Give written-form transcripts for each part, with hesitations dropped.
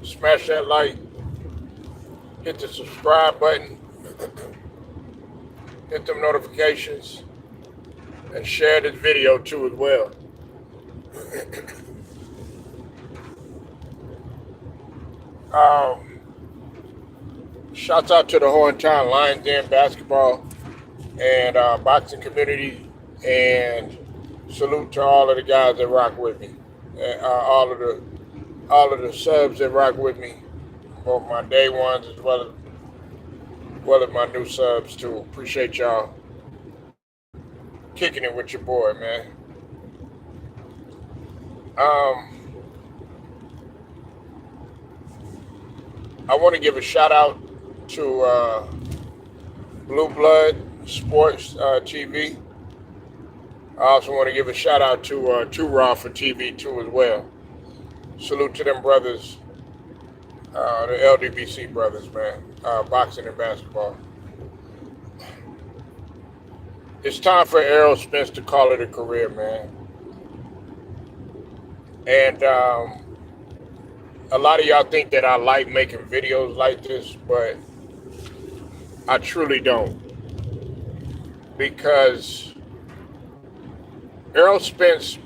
Smash that like, hit the subscribe button, hit them notifications, and share this video too as well. Um, Shouts out to the whole entire Lions Den basketball and boxing community, and salute to all of the guys that rock with me, and all of the subs that rock with me, both my day ones as well as my new subs too. Appreciate y'all kicking it with your boy, man. Um, I want to give a shout out to Blue Blood Sports TV. I also want to give a shout out to Two Raw for TV too as well. Salute to them brothers, the LDBC brothers, man. Boxing and basketball. It's time for Errol Spence to call it a career, man. And a lot of y'all think that I like making videos like this, but I truly don't, because Errol Spence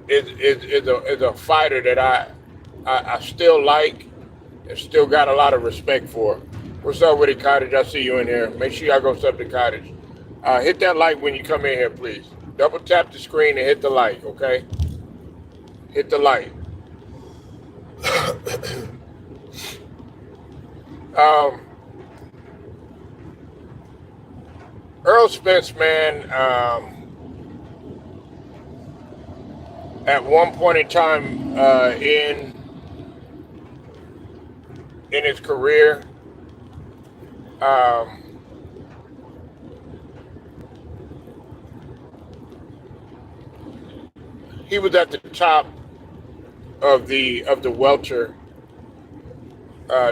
is a fighter that I still like and still got a lot of respect for. What's up with it, Cottage? I see you in here. Make sure y'all go sub to Cottage. Hit that like when you come in here, please. Double tap the screen and hit the like, okay? Hit the like. um, Earl Spence, man, at one point in time in his career, um, he was at the top of the welter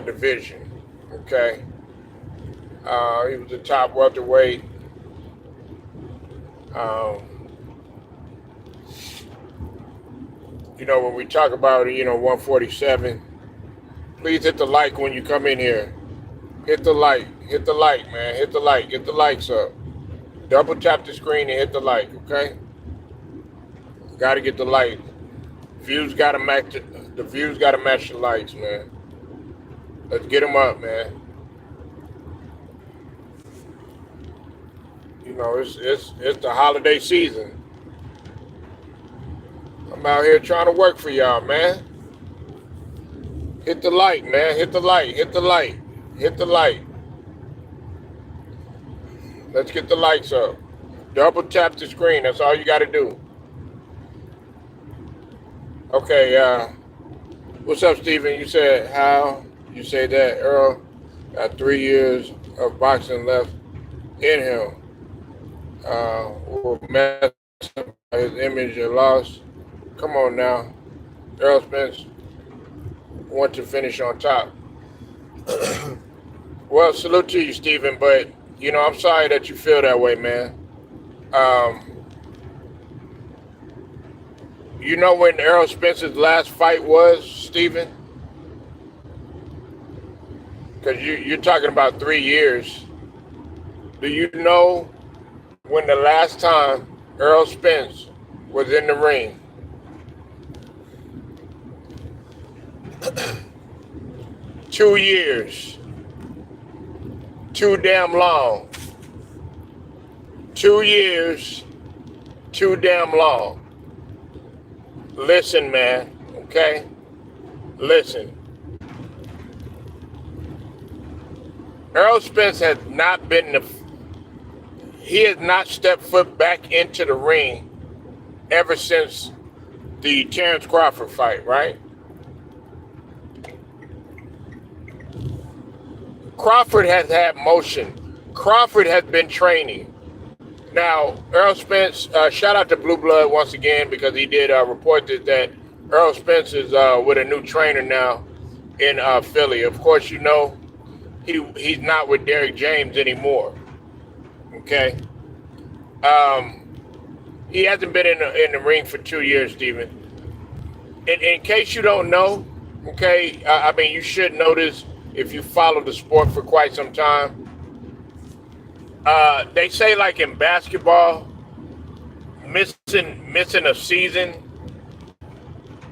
division. Okay, he was the top welterweight. Um, when we talk about 147, please hit the like when you come in here. Hit the like, man. Hit the like, get the likes up. Double tap the screen and hit the like, okay? Got to get the like. Views got to match the views got to match the likes, man. Let's get them up, man. It's the holiday season. I'm out here trying to work for y'all, man. Hit the like, man. Hit the like. Hit the like. Hit the like. Let's get the likes up. Double tap the screen. That's all you got to do. Okay, what's up, Steven? You said how? You say that Earl got 3 years of boxing left in him. Will mess up his image and loss. Come on now. Errol Spence want to finish on top. Well, salute to you, Steven, but, I'm sorry that you feel that way, man. You know when Errol Spence's last fight was, Steven? Because you're talking about 3 years. Do you know when the last time Errol Spence was in the ring? 2 years. Too damn long. 2 years. Too damn long. Listen, man, okay? Listen. Errol Spence has not he has not stepped foot back into the ring ever since the Terrence Crawford fight, right? Crawford has had motion. Crawford has been training. Now, Errol Spence, shout out to Blue Blood once again, because he did report that Errol Spence is with a new trainer now in Philly. Of course, he's not with Derrick James anymore. Okay, he hasn't been in the ring for 2 years, Steven. In case you don't know, okay, I mean, you should know this if you follow the sport for quite some time. They say like in basketball, missing a season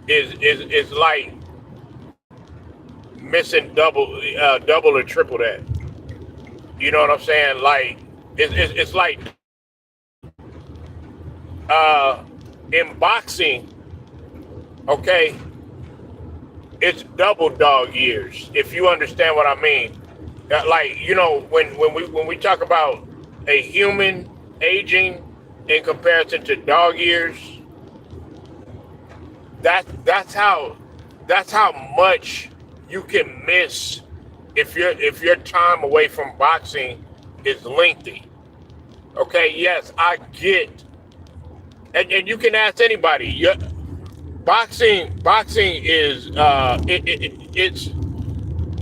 is like missing double or triple that. You know what I'm saying? Like it's like in boxing, okay, it's double dog years. If you understand what I mean, like when we talk about a human aging in comparison to dog years, that's how much you can miss if your time away from boxing is lengthy. Okay, yes, I get, and you can ask anybody. Boxing is it's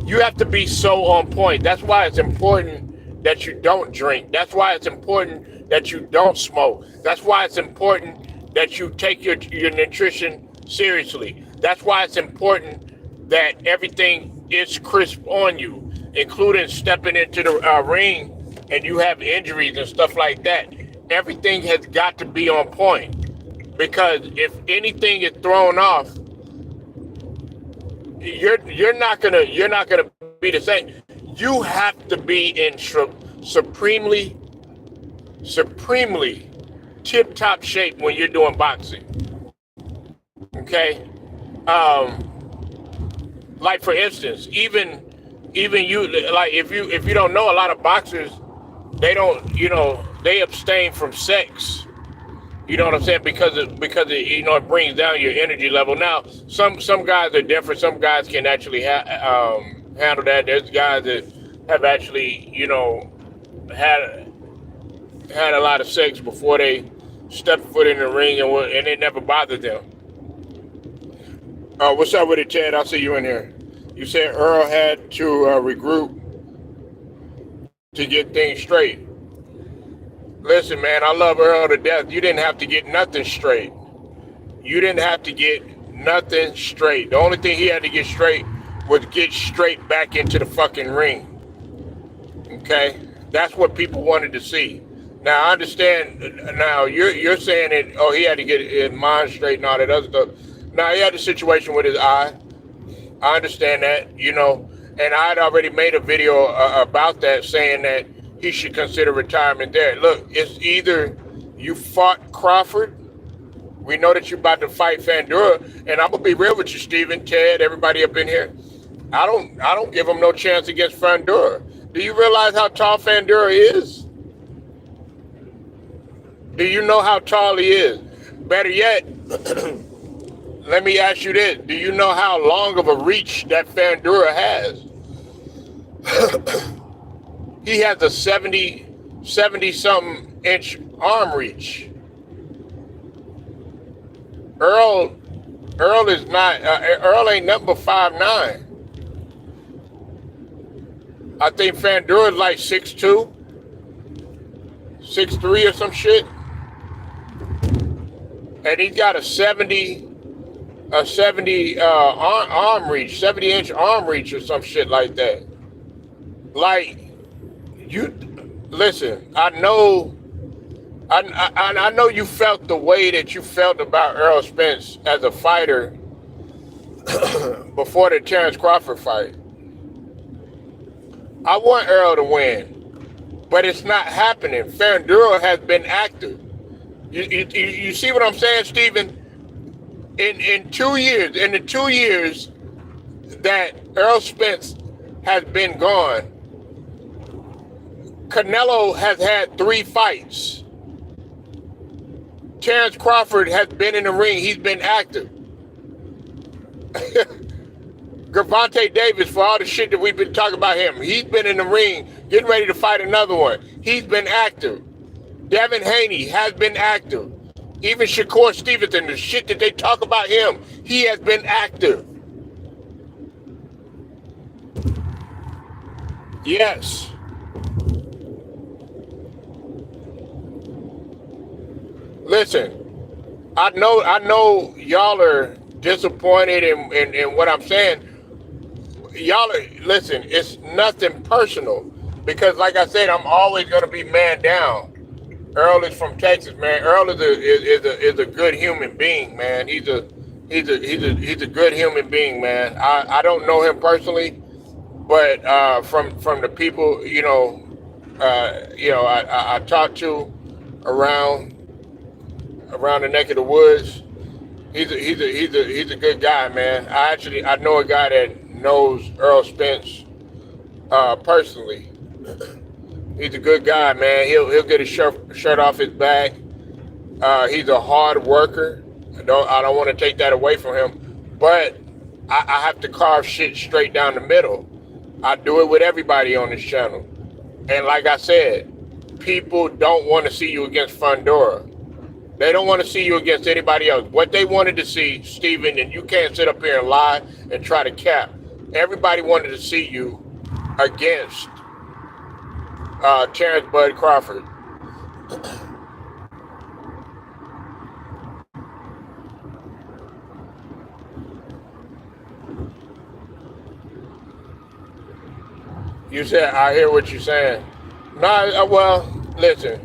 you have to be so on point. That's why it's important that you don't drink. That's why it's important that you don't smoke. That's why it's important that you take your nutrition seriously. That's why it's important that everything is crisp on you, including stepping into the ring and you have injuries and stuff like that. Everything has got to be on point. Because if anything is thrown off, you're not gonna be the same. You have to be in supremely tip top shape when you're doing boxing. Okay, like for instance, even you, like if you don't know, a lot of boxers, they don't, they abstain from sex. You know what I'm saying? Because it it brings down your energy level. Now, some guys are different. Some guys can actually handle that. There's guys that have actually had a lot of sex before they step foot in the ring, and it never bothered them. What's up with it, Ted? I see you in here. You said Earl had to regroup to get things straight. Listen, man, I love Errol to death. You didn't have to get nothing straight. You didn't have to get nothing straight. The only thing he had to get straight was get straight back into the fucking ring. Okay? That's what people wanted to see. Now, I understand. Now, you're saying that, oh, he had to get his mind straight and all that other stuff. Now, he had a situation with his eye. I understand that, and I had already made a video about that, saying that he should consider retirement there. Look, it's either you fought Crawford. We know that you're about to fight Fandura, and I'm gonna be real with you, Steven, Ted, everybody up in here. I don't give him no chance against Fandura. Do you realize how tall Fandura is? Do you know how tall he is? Better yet, let me ask you this: do you know how long of a reach that Fandura has? He has a 70 something inch arm reach. Errol is not. Errol ain't nothing but 5'9". I think Fandura is like 6'2", 6'3" or some shit, and he's got a 70 arm reach, 70-inch arm reach or some shit like that. Like. You listen. I know you felt the way that you felt about Errol Spence as a fighter before the Terrence Crawford fight. I want Errol to win, but it's not happening. Fandura has been active. You see what I'm saying, Stephen? In the 2 years that Errol Spence has been gone, Canelo has had 3 fights. Terrence Crawford has been in the ring. He's been active. Gervonta Davis, for all the shit that we've been talking about him, he's been in the ring getting ready to fight another one. He's been active. Devin Haney has been active. Even Shakur Stevenson, the shit that they talk about him, he has been active. Yes. Listen, I know y'all are disappointed in what I'm saying, y'all listen. It's nothing personal because, like I said, I'm always gonna be man down. Errol is from Texas, man. Errol is a good human being, man. He's a good human being, man. I don't know him personally, but from the people, I talked to around around the neck of the woods. He's a good guy, man. I know a guy that knows Earl Spence personally. He's a good guy, man. He'll get his shirt off his back. He's a hard worker. I don't want to take that away from him, but I have to carve shit straight down the middle. I do it with everybody on this channel, and like I said, people don't want to see you against Fundora. They don't want to see you against anybody else. What they wanted to see, Steven, and you can't sit up here and lie and try to cap. Everybody wanted to see you against Terrence Bud Crawford. You said, I hear what you're saying. No, well, listen.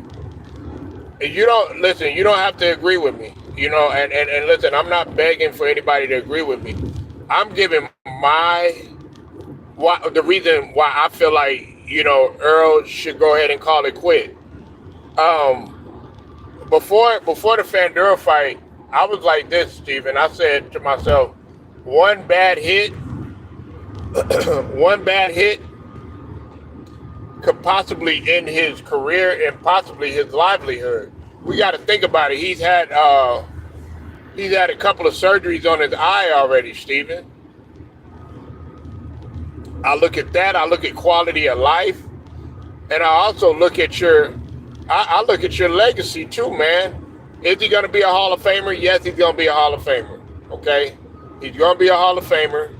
You don't have to agree with me. And listen, I'm not begging for anybody to agree with me. I'm giving the reason why I feel like, Earl should go ahead and call it quit. Before the Fandura fight, I was like this, Steven. I said to myself, one bad hit could possibly end his career and possibly his livelihood. We got to think about it. He's had a couple of surgeries on his eye already, Steven. I look at that. I look at quality of life, and I also look at I look at your legacy too, man. Is he going to be a Hall of Famer? Yes, he's going to be a Hall of Famer. Okay, he's going to be a Hall of Famer.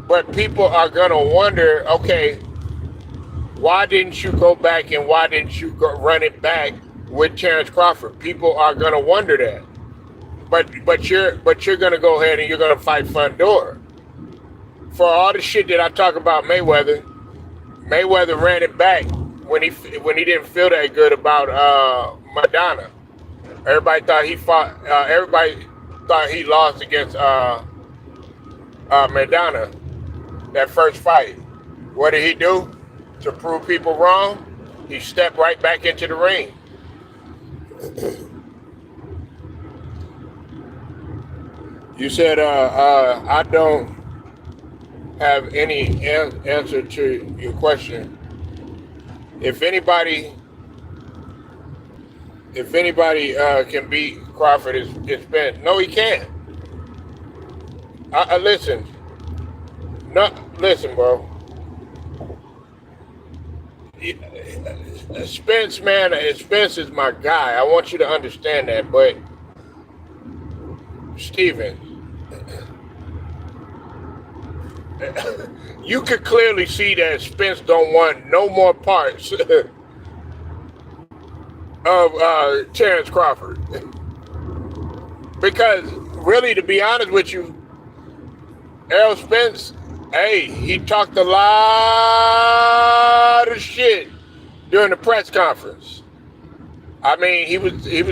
But people are going to wonder, okay, why didn't you go back and why didn't you run it back with Terrence Crawford? People are going to wonder that. But you're going to go ahead and you're going to fight Fundora. For all the shit that I talk about Mayweather ran it back when he didn't feel that good about Madonna. Everybody thought he fought. Everybody thought he lost against Madonna that first fight. What did he do to prove people wrong? He stepped right back into the ring. You said I don't have any answer to your question. If anybody can beat Crawford, it's been no, he can't. Listen, bro. Spence, man, Spence is my guy. I want you to understand that. But Steven, you could clearly see that Spence don't want no more parts of Terrence Crawford. Because really, to be honest with you, Errol Spence, hey, he talked a lot of shit during the press conference. I mean, he was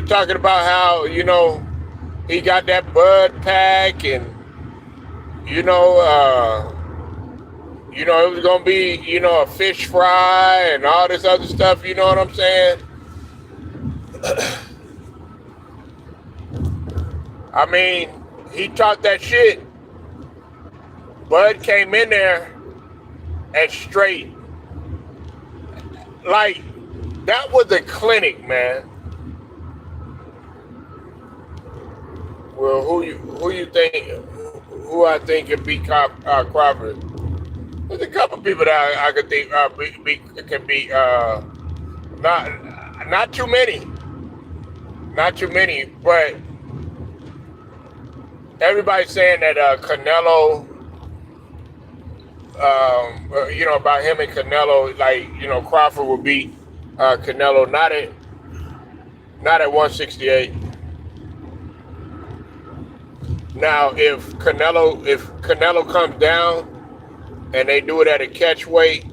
talking about how, he got that bud pack and, it was going to be, a fish fry and all this other stuff, you know what I'm saying? I mean, he talked that shit. Bud came in there and straight. Like, that was a clinic, man. Well, who I think can beat Crawford? There's a couple people that I could think can beat. Not too many. Not too many, but everybody's saying that Canelo, about him and Canelo, like, Crawford will beat Canelo, not at 168. Now, if Canelo comes down and they do it at a catch weight,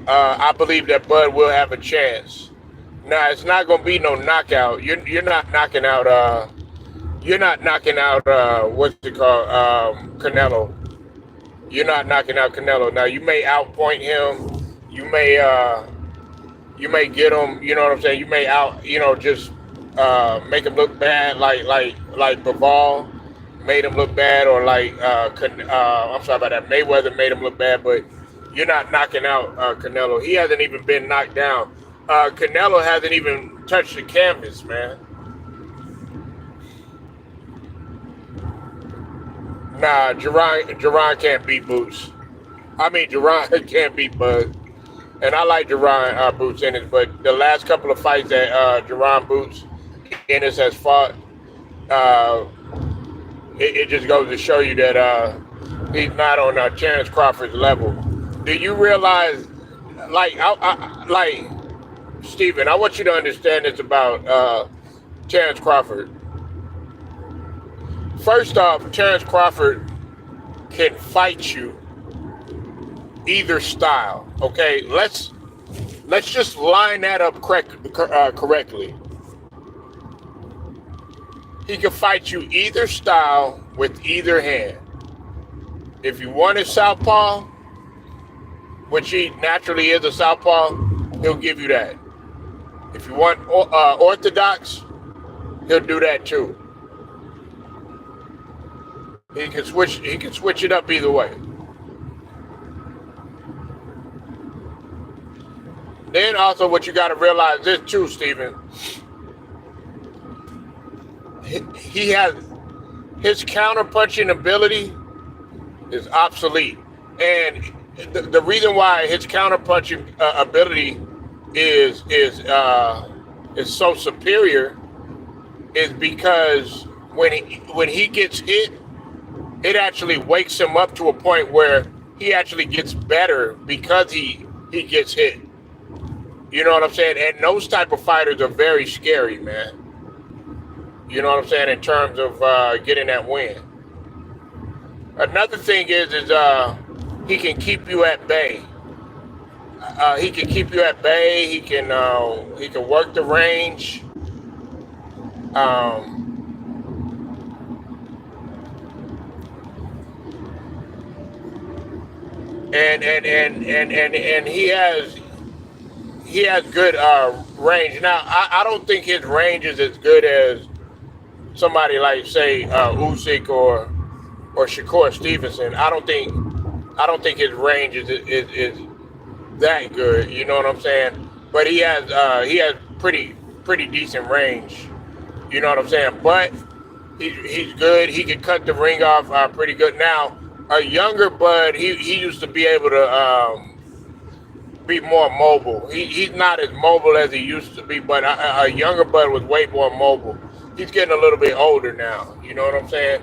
I believe that Bud will have a chance. Now, it's not gonna be no knockout. You're not knocking out. You're not knocking out. What's it called? Canelo. You're not knocking out Canelo. Now, you may outpoint him. You may. You may get him. You know what I'm saying? You may out. Just make him look bad, like Bivol made him look bad, or I'm sorry about that. Mayweather made him look bad, but you're not knocking out Canelo. He hasn't even been knocked down. Canelo hasn't even touched the canvas, man. Nah, Jerron can't beat Boots. I mean, Jerron can't beat Bud. And I like Jerron Boots Ennis, but the last couple of fights that Jerron Boots Ennis has fought, it just goes to show you that he's not on Terrence Crawford's level. Do you realize, like Stephen, I want you to understand this about Terrence Crawford. First off, Terrence Crawford can fight you either style. Okay, let's just line that up correctly. He can fight you either style with either hand. If you want a southpaw, which he naturally is a southpaw, he'll give you that. If you want orthodox, he'll do that too. He can switch it up either way. Then also what you got to realize this too, Stephen. He has his counter-punching ability is obsolete. And the reason why his counter-punching ability is so superior is because when he gets hit, it actually wakes him up to a point where he actually gets better because he gets hit. You know what I'm saying? And those type of fighters are very scary, man. You know what I'm saying? In terms of getting that win. Another thing is he can keep you at bay. He can keep you at bay. He can work the range. And he has good range. Now I don't think his range is as good as somebody like say Usyk or Shakur Stevenson. I don't think his range is that good. You know what I'm saying? But he has pretty decent range. You know what I'm saying? But he's good. He can cut the ring off pretty good. Now a younger Bud, he used to be able to be more mobile. He's not as mobile as he used to be, but a younger Bud was way more mobile. He's getting a little bit older now, you know what I'm saying?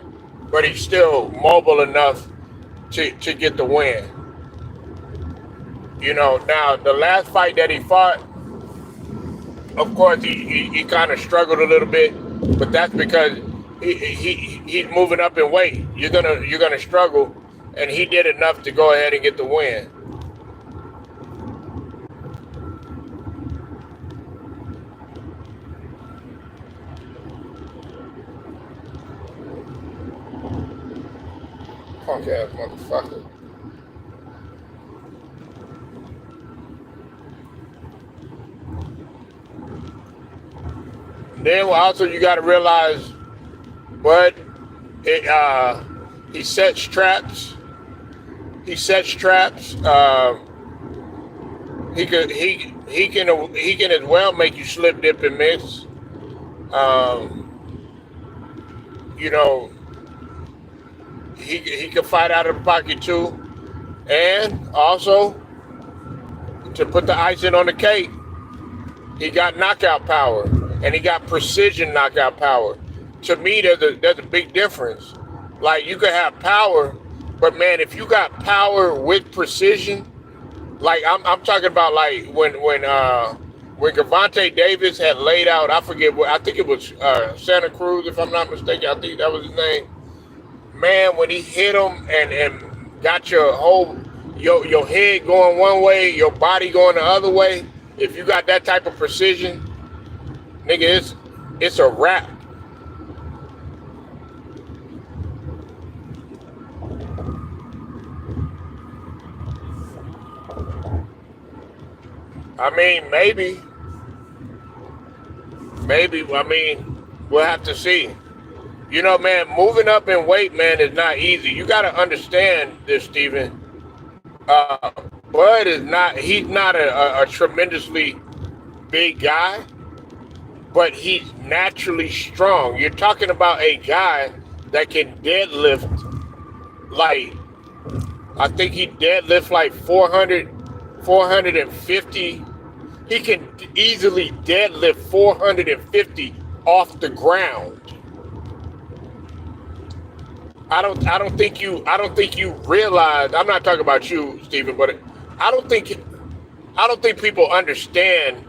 But he's still mobile enough to get the win. You know, now the last fight that he fought, of course he kind of struggled a little bit, but that's because he's moving up in weight. You're gonna struggle, and he did enough to go ahead and get the win. Punk ass motherfucker. Then also you got to realize, Bud, he sets traps. He sets traps. He can as well make you slip, dip, and miss. You know. He can fight out of the pocket too, and also to put the icing on the cake, he got knockout power and he got precision knockout power. To me, there's a big difference. Like you can have power, but man, if you got power with precision, like I'm talking about like when when Gervonta Davis had laid out, I forget what, I think it was Santa Cruz, if I'm not mistaken. I think that was his name. Man, when he hit him and got your whole your head going one way, your body going the other way. If you got that type of precision, nigga, it's a wrap. I mean, maybe. I mean, we'll have to see. You know, man, moving up in weight, man, is not easy. You got to understand this, Steven. Uh, Bud is not, he's not a tremendously big guy, but he's naturally strong. You're talking about a guy that can deadlift like, I think he deadlift like 400, 450. He can easily deadlift 450 off the ground. I don't think you realize. I'm not talking about you, Stephen, but I don't think people understand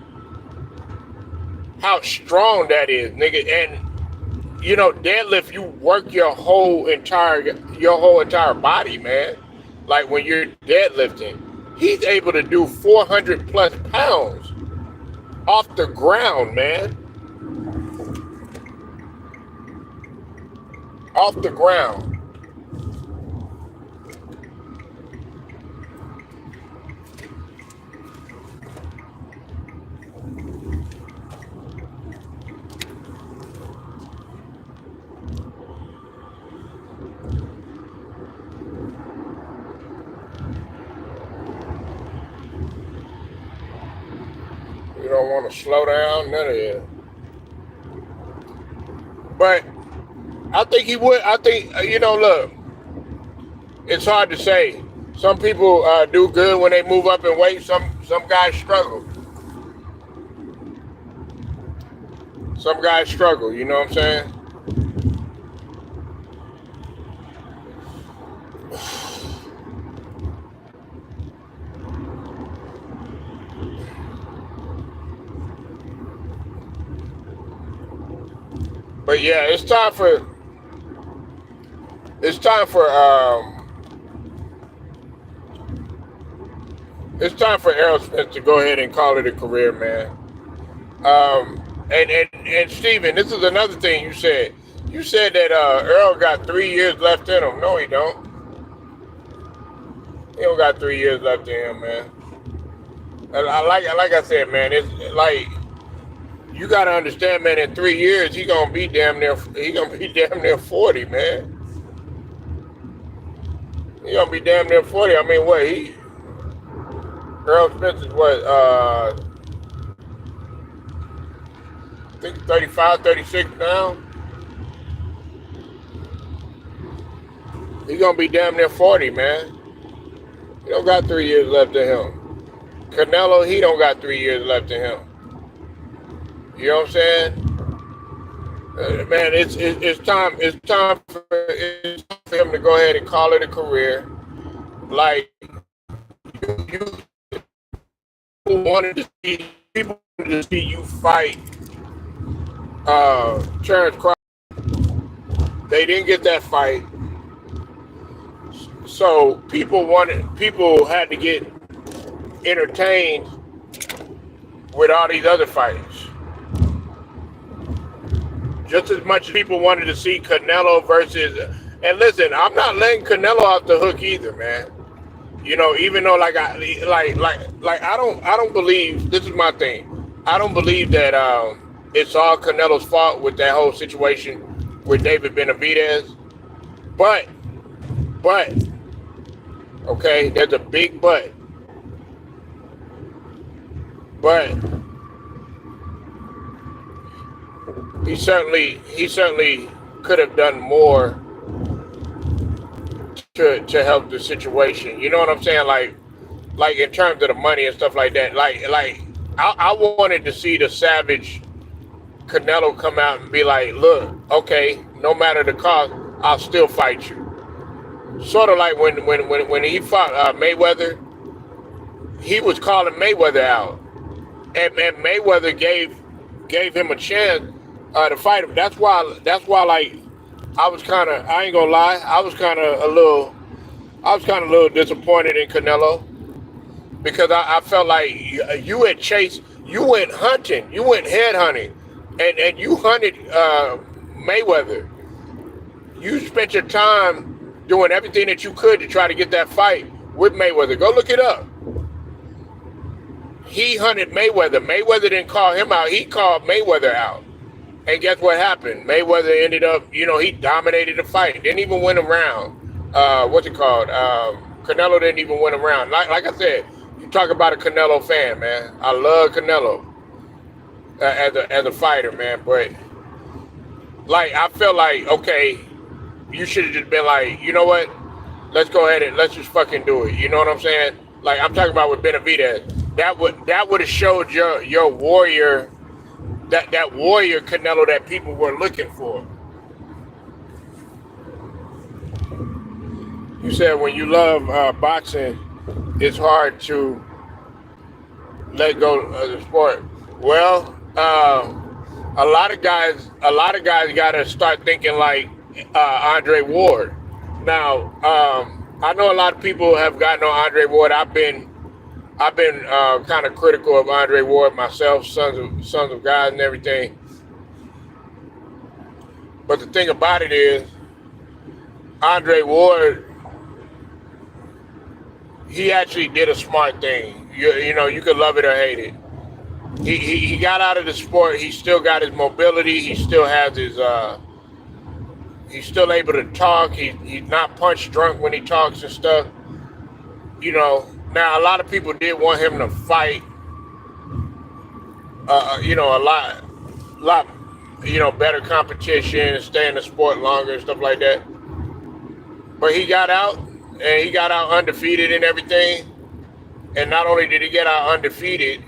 how strong that is, nigga. And you know, deadlift, you work your whole entire body, man. Like when you're deadlifting, he's able to do 400 plus pounds off the ground, man. Off the ground. You don't want to slow down, none of that. But I think he would. I think, you know, look, it's hard to say. Some people do good when they move up in weight. Some guys struggle. Some guys struggle. You know what I'm saying? But yeah, it's time for It's time for Errol Smith to go ahead and call it a career, man. And Steven, this is another thing you said. You said that Errol got 3 years left in him. No, he don't. He don't got 3 years left in him, man. And like I said, man, it's like you gotta understand, man. In 3 years, he gonna be damn near 40, man. He gonna be damn near 40. I mean, what Errol Smith is what? I think 35, 36 now. He gonna be damn near 40, man. He don't got 3 years left in him. Canelo, he don't got 3 years left in him. You know what I'm saying? Man, it's time for him to go ahead and call it a career. Like you wanted to see you fight Terrence Crawford. They didn't get that fight. So people had to get entertained with all these other fights. Just as much people wanted to see Canelo versus, and listen, I'm not letting Canelo off the hook either, man. You know, even though I don't believe, this is my thing. I don't believe that it's all Canelo's fault with that whole situation with David Benavidez. But, okay, there's a big but. But he certainly could have done more to help the situation. You know what I'm saying? Like in terms of the money and stuff like that. Like I wanted to see the savage Canelo come out and be like, look, okay, no matter the cost, I'll still fight you. Sort of like when he fought Mayweather, he was calling Mayweather out. and Mayweather gave him a chance to fight him. That's why like I ain't gonna lie, I was kind of a little disappointed in Canelo because I felt like you had chased, you went hunting, you went head hunting, and you hunted Mayweather. You spent your time doing everything that you could to try to get that fight with Mayweather. Go look it up. He hunted Mayweather. Mayweather didn't call him out. He called Mayweather out. And guess what happened? Mayweather ended up, he dominated the fight. Didn't even win a round. What's it called? Canelo didn't even win a round. Like I said, you talk about a Canelo fan, man. I love Canelo as a fighter, man. But like I felt like, okay, you should have just been like, you know what? Let's go ahead and let's just fucking do it. You know what I'm saying? Like I'm talking about with Benavidez. That would have showed your warrior, that warrior Canelo that people were looking for. You said when you love boxing, it's hard to let go of the sport. Well, a lot of guys got to start thinking like Andre Ward. Now, I know a lot of people have gotten on Andre Ward. I've been kind of critical of Andre Ward myself, Sons of God and everything. But the thing about it is, Andre Ward, he actually did a smart thing. You could love it or hate it. He got out of the sport. He still got his mobility. He still has his. He's still able to talk. He's not punch drunk when he talks and stuff. Now a lot of people did want him to fight. A lot, better competition, stay in the sport longer and stuff like that. But he got out, and he got out undefeated and everything. And not only did he get out undefeated,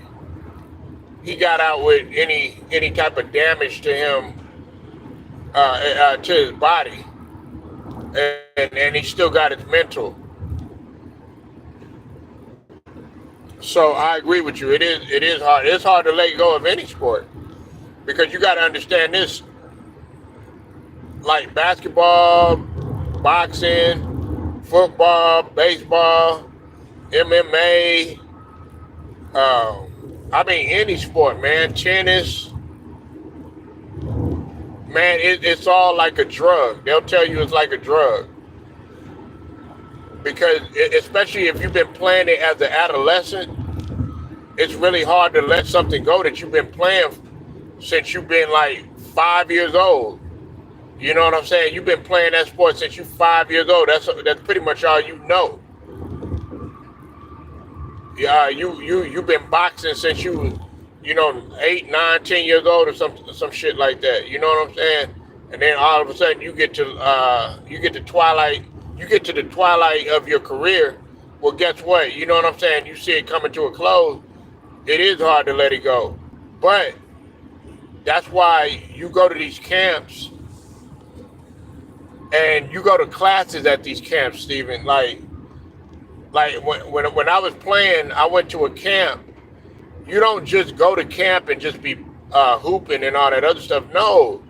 he got out with any type of damage to him, to his body, and he still got his mental. So I agree with you. It is hard. It's hard to let go of any sport because you got to understand this. Like basketball, boxing, football, baseball, MMA. Any sport, man. Tennis. Man, it's all like a drug. They'll tell you it's like a drug. Because especially if you've been playing it as an adolescent, it's really hard to let something go that you've been playing since you've been like 5 years old. You know what I'm saying? You've been playing that sport since you're 5 years old. That's pretty much all you know. Yeah, you've been boxing since you was 8, 9, 10 years old or some shit like that. You know what I'm saying? And then all of a sudden you get to the twilight of your career. Well, guess what? You know what I'm saying? You see it coming to a close. It is hard to let it go. But that's why you go to these camps and you go to classes at these camps, Stephen. Like when I was playing, I went to a camp. You don't just go to camp and just be hooping and all that other stuff. No.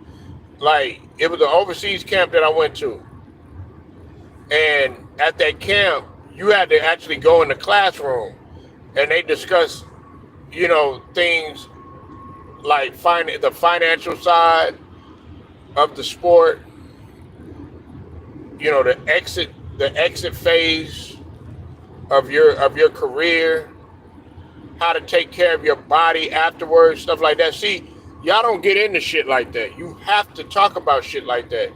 Like, it was an overseas camp that I went to. And at that camp, you had to actually go in the classroom and they discuss, things like the financial side of the sport, the exit phase of your career, how to take care of your body afterwards, stuff like that. See, y'all don't get into shit like that. You have to talk about shit like that.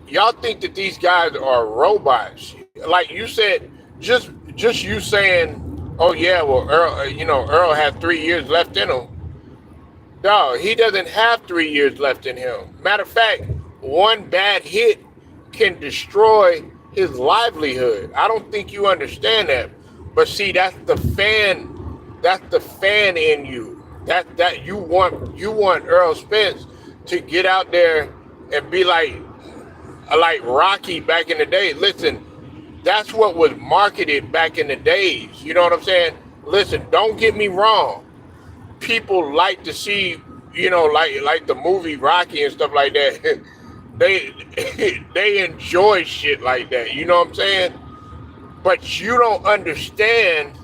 Y'all think that these guys are robots. Like you said, just you saying, oh yeah, well, Errol had 3 years left in him. No, he doesn't have 3 years left in him. Matter of fact, one bad hit can destroy his livelihood. I don't think you understand that. But see, that's the fan in you. That you want Errol Spence to get out there and be like Rocky back in the day. Listen, that's what was marketed back in the days. You know what I'm saying? Listen, don't get me wrong. people like to see, like the movie Rocky and stuff like that. they they enjoy shit like that. You know what I'm saying? But you don't understand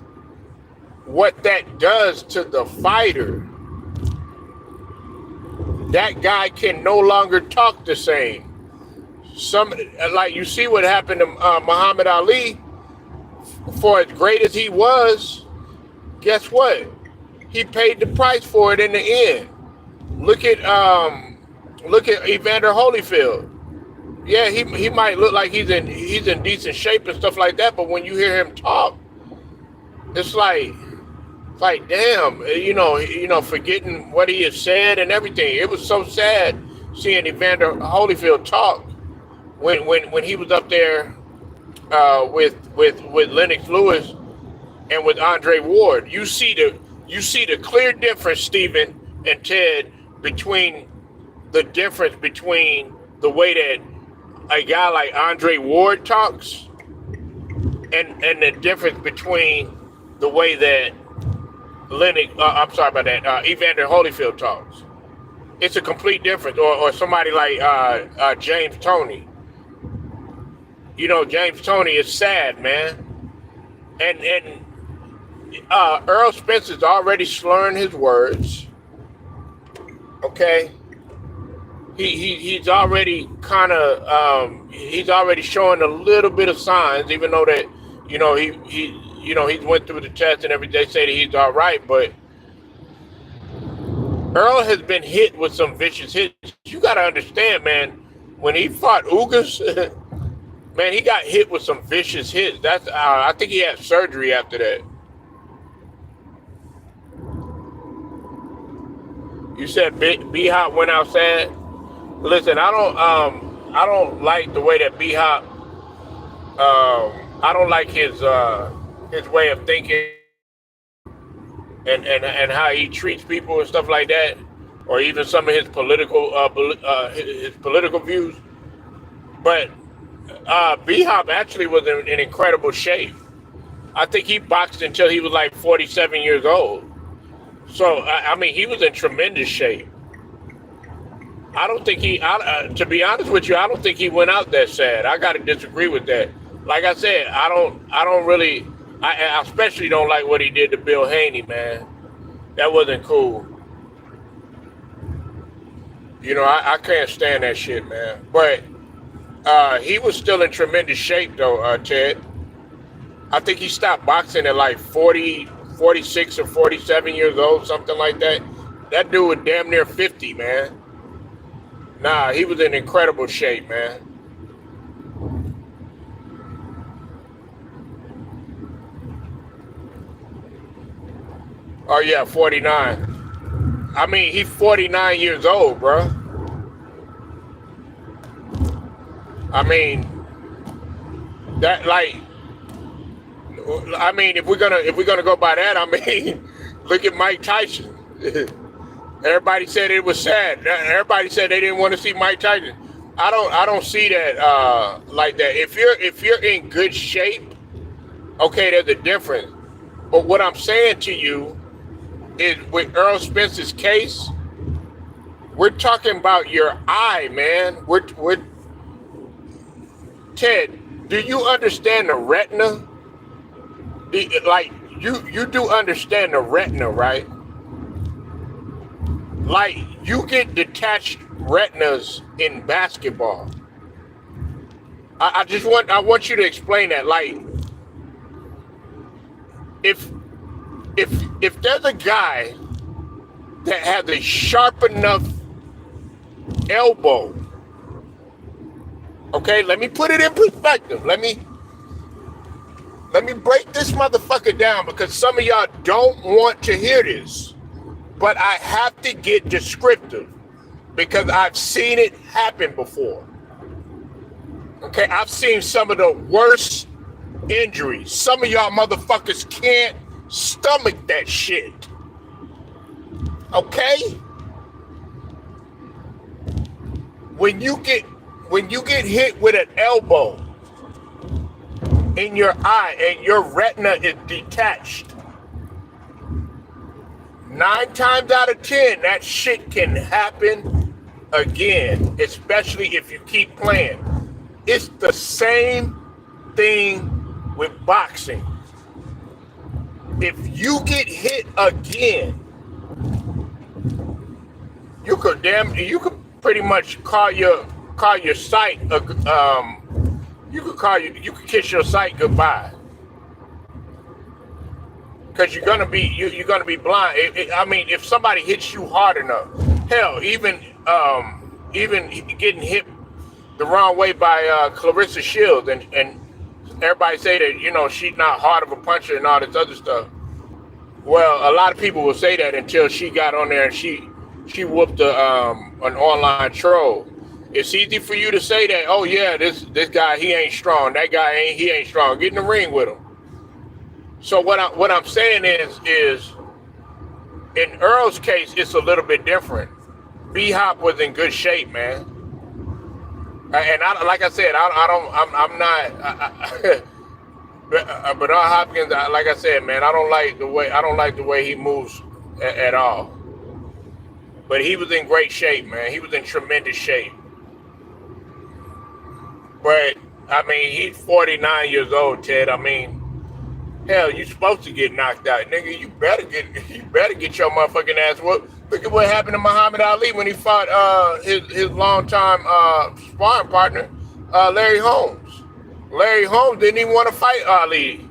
what that does to the fighter. That guy can no longer talk the same. Like you see what happened to Muhammad Ali. For as great as he was, guess what? He paid the price for it in the end. Look at Evander Holyfield. Yeah, he might look like he's in decent shape and stuff like that, but when you hear him talk, it's like damn, forgetting what he has said and everything. It was so sad seeing Evander Holyfield talk when he was up there with Lennox Lewis and with Andre Ward. You see the clear difference, Stephen and Ted, between the way that a guy like Andre Ward talks and the difference between the way that Evander Holyfield talks. It's a complete difference. Or somebody like James Toney. James Toney is sad, man. And Errol Spencer's already slurring his words. Okay? He's already he's already showing a little bit of signs, even though that he went through the test and everything. They say that he's all right, but Errol has been hit with some vicious hits. You got to understand, man. When he fought Ugas, man, he got hit with some vicious hits. I think he had surgery after that. You said B-Hop went outside. Listen, I don't like the way that B-Hop. I don't like his way of thinking and how he treats people and stuff like that, or even some of his political views. But B-Hop actually was in incredible shape. I think he boxed until he was like 47 years old. So I mean, he was in tremendous shape. I don't think to be honest with you, I don't think he went out that sad. I got to disagree with that. Like I said, I especially don't like what he did to Bill Haney, man. That wasn't cool. I can't stand that shit, man. But he was still in tremendous shape, though, Ted. I think he stopped boxing at like 40, 46 or 47 years old, something like that. That dude was damn near 50, man. Nah, he was in incredible shape, man. Oh, yeah, 49. I mean, he's 49 years old, bro. I mean, if we're gonna go by that, I mean, look at Mike Tyson. Everybody said it was sad. Everybody said they didn't want to see Mike Tyson. I don't see that like that. If you're in good shape, okay, there's a difference. But what I'm saying to you is, with Errol Spencer's case, we're talking about your eye, man. We're Ted, do you understand the retina? You do understand the retina, right? Like, you get detached retinas in basketball. I want you to explain that. Like, if there's a guy that has a sharp enough elbow, okay, let me put it in perspective. Let me break this motherfucker down, because some of y'all don't want to hear this. But I have to get descriptive because I've seen it happen before. Okay, I've seen some of the worst injuries. Some of y'all motherfuckers can't stomach that shit. Okay? When you get hit with an elbow in your eye and your retina is detached, 9 times out of 10, that shit can happen again, especially if you keep playing. It's the same thing with boxing. If you get hit again, you could pretty much call your sight. You could kiss your sight goodbye, because you're gonna be blind. I mean, if somebody hits you hard enough, hell, even getting hit the wrong way by Clarissa Shields, and everybody say that she's not hard of a puncher and all this other stuff. Well, a lot of people will say that until she got on there and she whooped an online troll. It's easy for you to say that, oh yeah, this guy, he ain't strong. That guy ain't strong. Get in the ring with him. So what I'm saying is in Errol's case, it's a little bit different. B-Hop was in good shape, man. And like I said, I'm not. But Hopkins, like I said, man, I don't like the way he moves at all. But he was in great shape, man. He was in tremendous shape. But I mean, he's 49 years old, Ted. I mean, hell, you supposed to get knocked out, nigga. You better get your motherfucking ass whooped. Look at what happened to Muhammad Ali when he fought his longtime sparring partner, Larry Holmes. Larry Holmes didn't even want to fight Ali.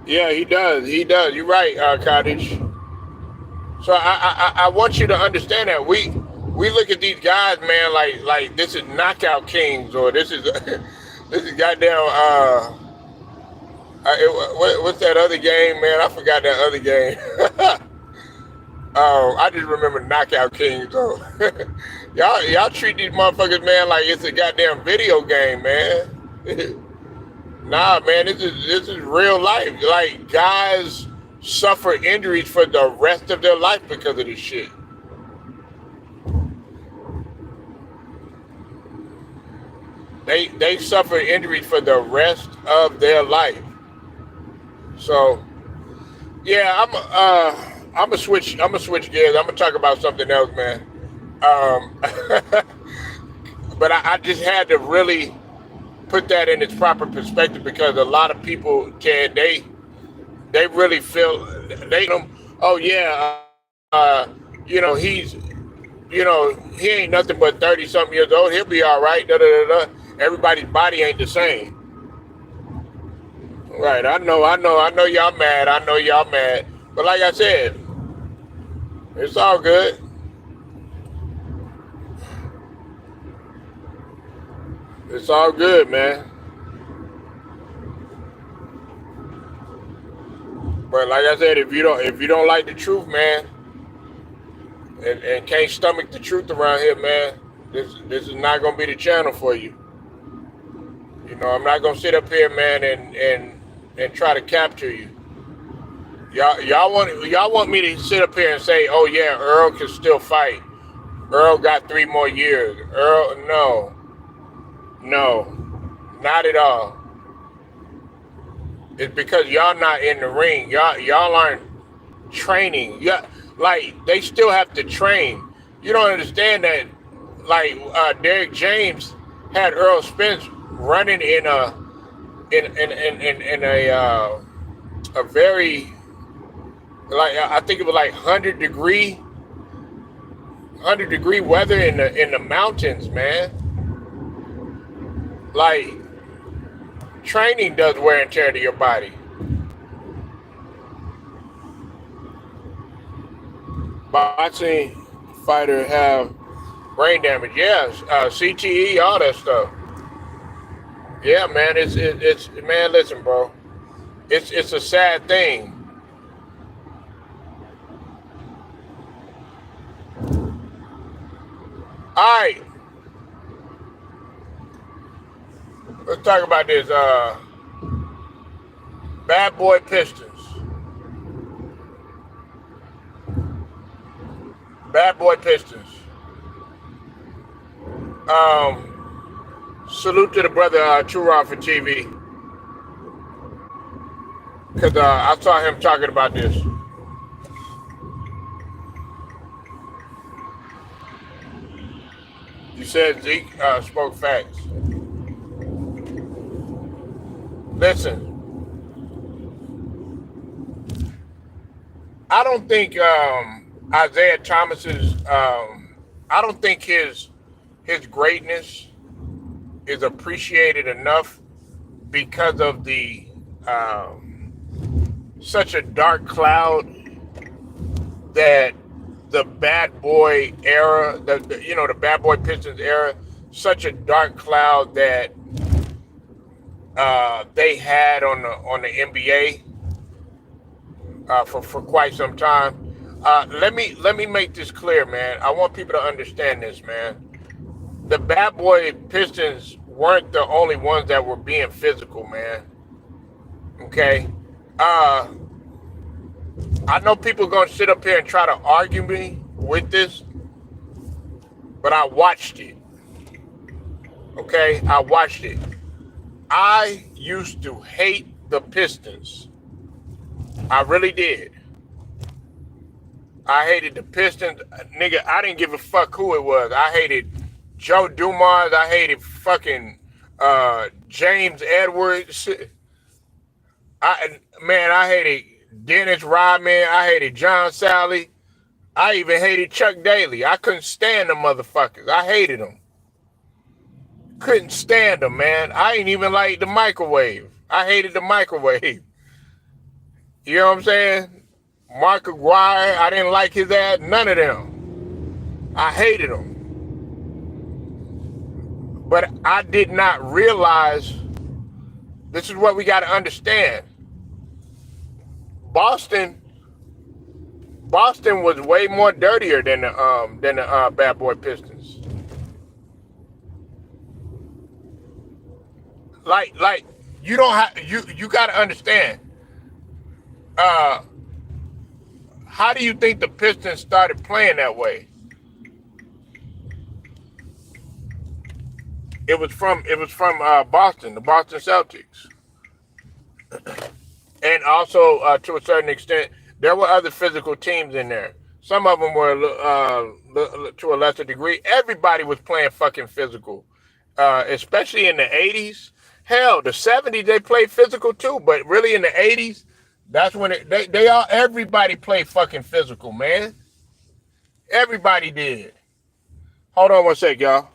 Yeah, he does. He does. You're right, Cottage. So I want you to understand that we look at these guys, man, like this is knockout kings, or this is this is goddamn what's that other game, man? I forgot that other game. I just remember Knockout Kings, though. y'all treat these motherfuckers, man, like it's a goddamn video game, man. Nah, man, this is real life. Like, guys suffer injuries for the rest of their life because of this shit. They suffer injuries for the rest of their life. So, yeah, I'm gonna switch gears. I'm gonna talk about something else, man. But I just had to really put that in its proper perspective, because a lot of people, Ted, they really feel oh yeah, he's he ain't nothing but 30 something years old. He'll be all right. Da, da, da, da. Everybody's body ain't the same. Right, I know y'all mad. I know y'all mad. But like I said, it's all good. It's all good, man. But like I said, if you don't like the truth, man, and can't stomach the truth around here, man, this is not gonna be the channel for you. I'm not gonna sit up here, man, and try to capture you. Y'all want me to sit up here and say, oh yeah, Errol can still fight. Errol got 3 more years. Errol, no, not at all. It's because y'all not in the ring. Y'all aren't training. Yeah, like they still have to train. You don't understand that. Like Derek James had Errol Spence running in a very, like, I think it was like 100 degree weather in the mountains, man. Like, training does wear and tear to your body. Boxing fighter have brain damage, yes, CTE, all that stuff. Yeah, man, it's man. Listen, bro, it's a sad thing. All right, let's talk about this. Bad boy Pistons. Bad boy Pistons. Salute to the brother True Raw for TV, because I saw him talking about this. You said Zeke spoke facts. Listen, I don't think Isaiah Thomas's. I don't think his greatness is appreciated enough because of the such a dark cloud that the bad boy era, the bad boy Pistons era, such a dark cloud that they had on the NBA for quite some time. Let me make this clear, man. I want people to understand this, man. The bad boy Pistons weren't the only ones that were being physical, man. Okay. I know people are gonna sit up here and try to argue me with this, but I watched it. Okay, I watched it. I used to hate the Pistons. I really did. I hated the Pistons. Nigga, I didn't give a fuck who it was. I hated Joe Dumars. I hated fucking James Edwards. I hated Dennis Rodman. I hated John Sally. I even hated Chuck Daly. I couldn't stand them motherfuckers. I hated them. Couldn't stand them, man. I ain't even like the microwave. I hated the microwave. You know what I'm saying? Mark Aguirre, I didn't like his ass. None of them. I hated them. But I did not realize, this is what we got to understand. Boston was way more dirtier than the bad boy Pistons. Like you don't have you got to understand. How do you think the Pistons started playing that way? It was from Boston, the Boston Celtics, and also to a certain extent, there were other physical teams in there. Some of them were to a lesser degree. Everybody was playing fucking physical, especially in the '80s. Hell, the '70s they played physical too, but really in the '80s, that's when everybody played fucking physical, man. Everybody did. Hold on one sec, y'all.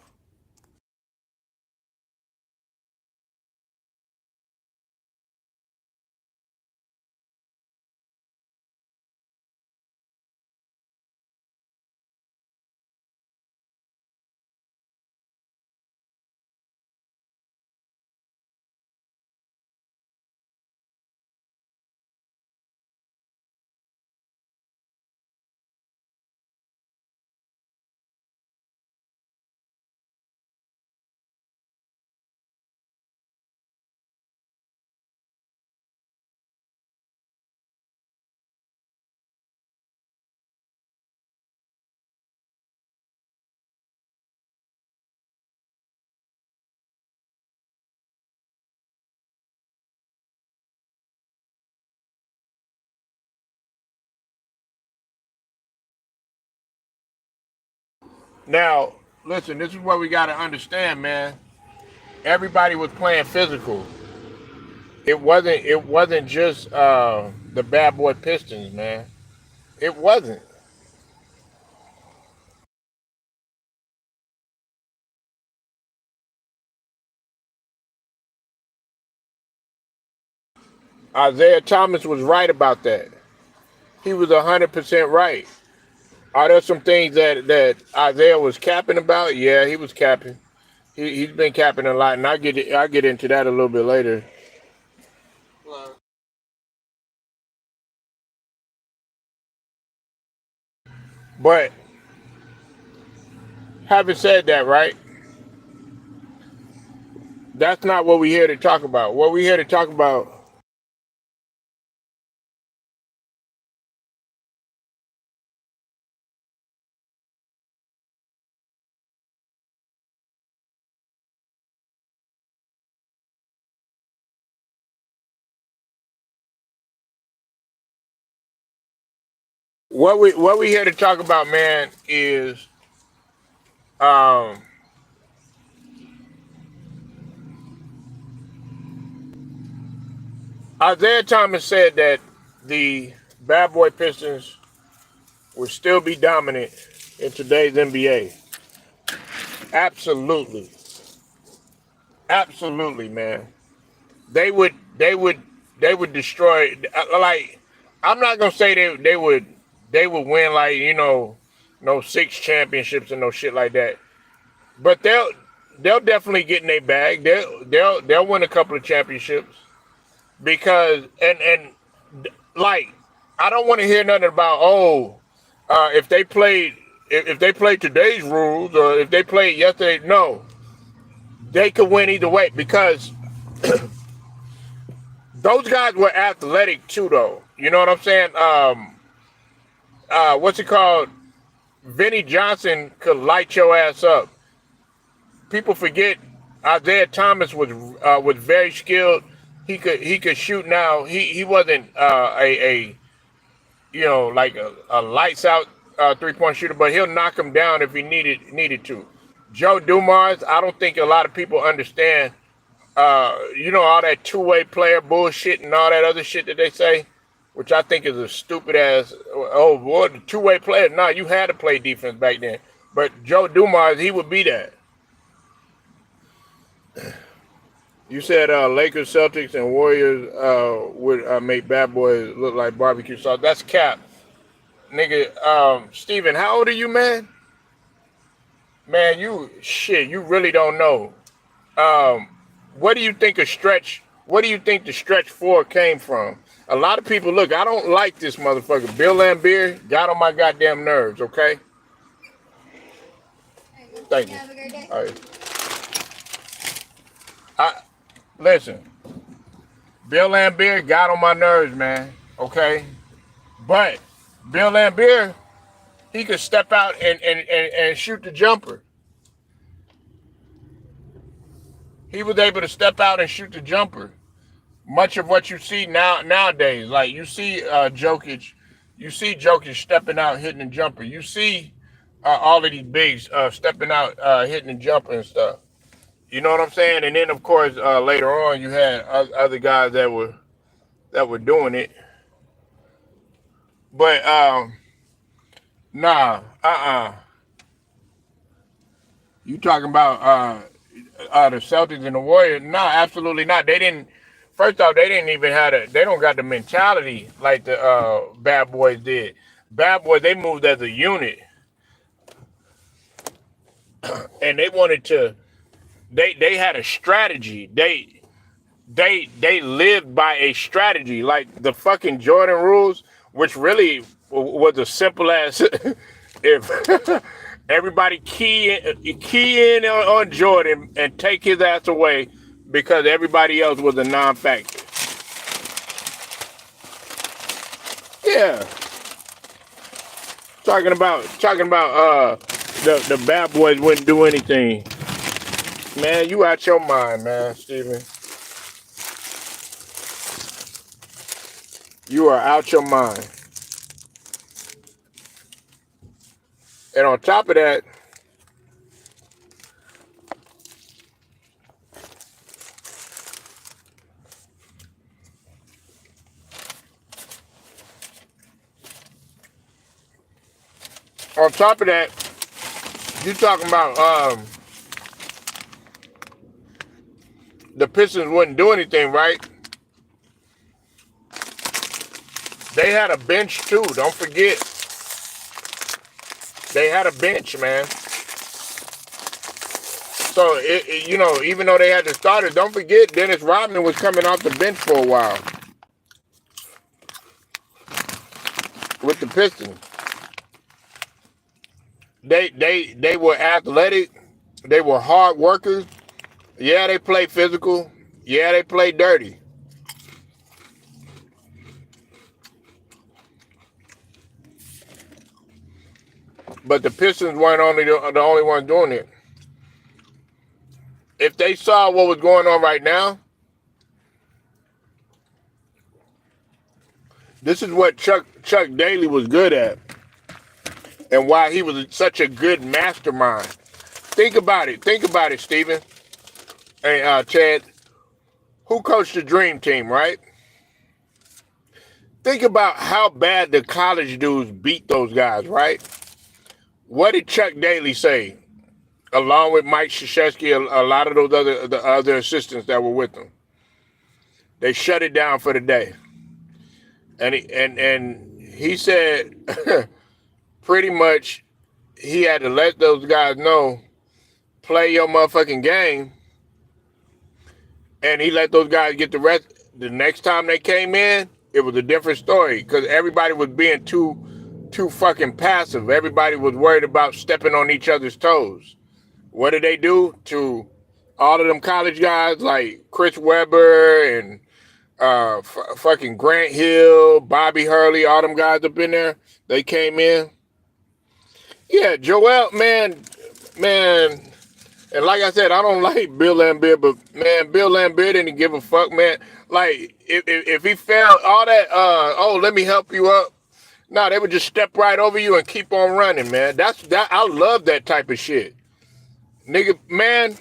Now, listen, this is what we got to understand, man. Everybody was playing physical. It wasn't just the bad boy Pistons, man. It wasn't. Isaiah Thomas was right about that. He was 100% right. Are there some things that Isaiah was capping about? Yeah, he was capping. He's been capping a lot, and I'll get into that a little bit later. But having said that, right? That's not what we're here to talk about. What we're here to talk about. what we here to talk about, man, is um Isaiah Thomas said that the bad boy Pistons would still be dominant in today's NBA. Absolutely. Absolutely, man. They would they would they would destroy, like, I'm not gonna say they would win, like, no six championships and no shit like that. But they'll definitely get in their bag. They'll win a couple of championships because like, I don't want to hear nothing about, if they played, if they played today's rules, or if they played yesterday. No, they could win either way because those guys were athletic too, though. You know what I'm saying? What's it called? Vinny Johnson could light your ass up. People forget Isaiah Thomas was very skilled. He could shoot. Now he wasn't a like a lights out 3-point shooter, but he'll knock him down if he needed to. Joe Dumars, I don't think a lot of people understand. All that two-way player bullshit and all that other shit that they say, which I think is a stupid ass. Oh, boy, the two-way player. No, you had to play defense back then. But Joe Dumars, he would be that. You said Lakers, Celtics, and Warriors would make bad boys look like barbecue sauce. That's cap, nigga. Steven, how old are you, man? Man, you really don't know. What do you think a stretch? What do you think the stretch four came from? A lot of people, look, I don't like this motherfucker. Bill Laimbeer got on my goddamn nerves, okay? Thank you. All right. Listen, Bill Laimbeer got on my nerves, man, okay? But Bill Laimbeer, he could step out and shoot the jumper. He was able to step out and shoot the jumper. Much of what you see nowadays, like you see Jokic stepping out, hitting the jumper. You see all of these bigs stepping out, hitting the jumper and stuff. You know what I'm saying? And then, of course, later on, you had other guys that were doing it. But nah, you talking about the Celtics and the Warriors? Nah, absolutely not. They didn't. First off, they didn't even have they don't got the mentality like the Bad Boys did. Bad Boys, they moved as a unit, and they wanted to. They had a strategy. They lived by a strategy, like the fucking Jordan rules, which really was as simple as if everybody key in on Jordan and take his ass away because everybody else was a non-factor. Yeah, talking about the Bad Boys wouldn't do anything. Man, you out your mind, man, Steven. You are out your mind. And on top of that, you talking about the Pistons wouldn't do anything, right? They had a bench too. Don't forget, they had a bench, man. So even though they had the starters, don't forget Dennis Rodman was coming off the bench for a while with the Pistons. They were athletic. They were hard workers. Yeah, they played physical. Yeah, they played dirty. But the Pistons weren't the only ones doing it. If they saw what was going on right now, this is what Chuck Daly was good at. and why he was such a good mastermind. Think about it. Think about it, Steven. Hey, Chad, who coached the Dream Team, right? Think about how bad the college dudes beat those guys, right? What did Chuck Daly say? Along with Mike Krzyzewski, a lot of those other assistants that were with him. They shut it down for the day. And he said pretty much he had to let those guys know, play your motherfucking game. And he let those guys get the rest. The next time they came in, it was a different story because everybody was being too fucking passive. Everybody was worried about stepping on each other's toes. What did they do to all of them college guys like Chris Webber and fucking Grant Hill, Bobby Hurley, all them guys up in there? They came in. Yeah, Joel, man. And like I said, I don't like Bill Laimbeer, but man, Bill Laimbeer didn't give a fuck, man. Like if he found all that, oh, let me help you up. No, they would just step right over you and keep on running, man. That I love that type of shit, nigga, man.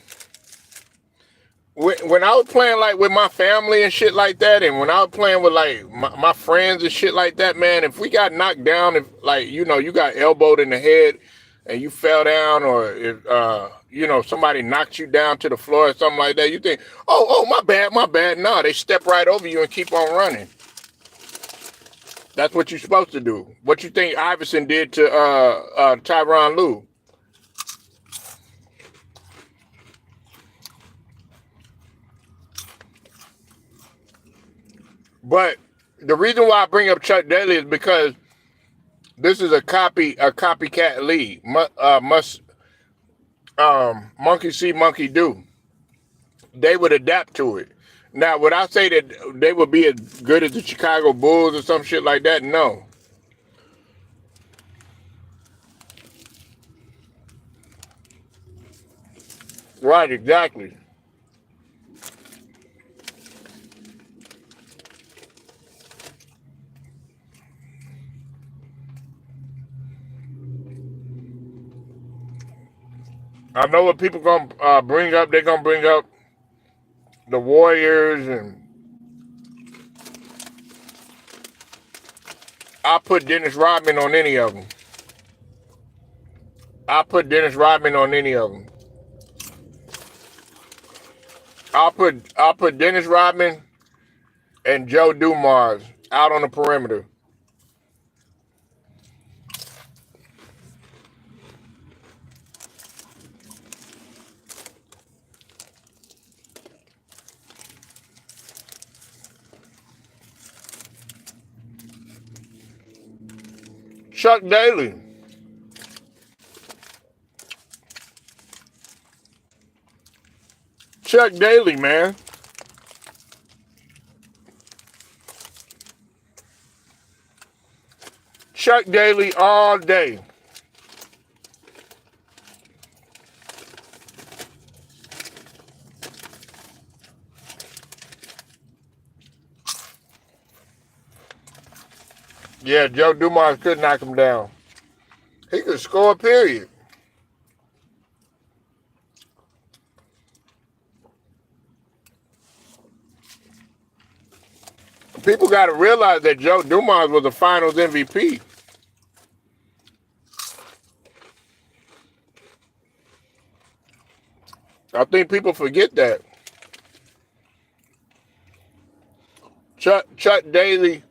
When I was playing like with my family and shit like that, and when I was playing with like my friends and shit like that, man, if we got knocked down, if like you got elbowed in the head and you fell down, or if somebody knocked you down to the floor or something like that, you think, oh my bad. No, they step right over you and keep on running. That's what you're supposed to do. What you think Iverson did to Tyronn Lue? But the reason why I bring up Chuck Daly is because this is a copycat league. Monkey see, monkey do. They would adapt to it. Now, would I say that they would be as good as the Chicago Bulls or some shit like that? No. Right, exactly. I know what people gonna bring up. They're gonna bring up the Warriors, and I'll put Dennis Rodman on any of them. I'll put Dennis Rodman on any of them. I'll put Dennis Rodman and Joe Dumars out on the perimeter. Chuck Daly. Chuck Daly, man. Chuck Daly all day. Yeah, Joe Dumars could knock him down. He could score, period. People got to realize that Joe Dumars was a Finals MVP. I think people forget that. Chuck Daly,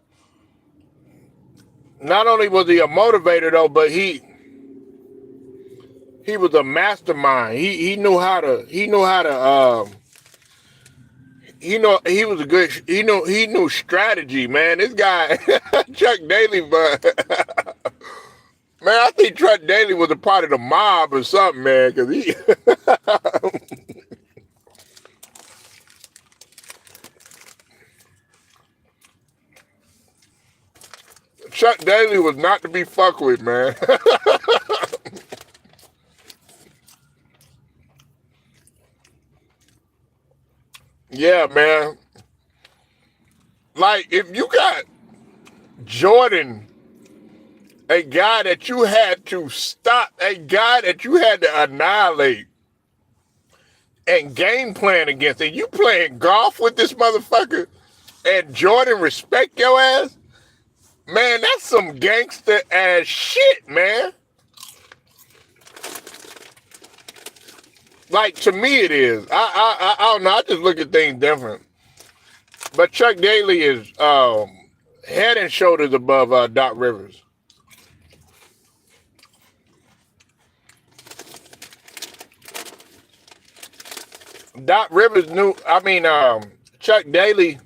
not only was he a motivator though, but he was a mastermind. He knew how to he was a good, he knew strategy, man. This guy, Chuck Daly, but man, I think Chuck Daly was a part of the mob or something, man, because he Chuck Daly was not to be fucked with, man. Yeah, man. Like, if you got Jordan A guy that you had to stop, a guy that you had to annihilate and game plan against. And you playing golf with this motherfucker and Jordan respect your ass? Man, that's some gangster ass shit, man. Like, to me it is. I don't know. I just look at things different. But Chuck Daly is head and shoulders above Doc Rivers. Doc Rivers knew, Chuck Daly,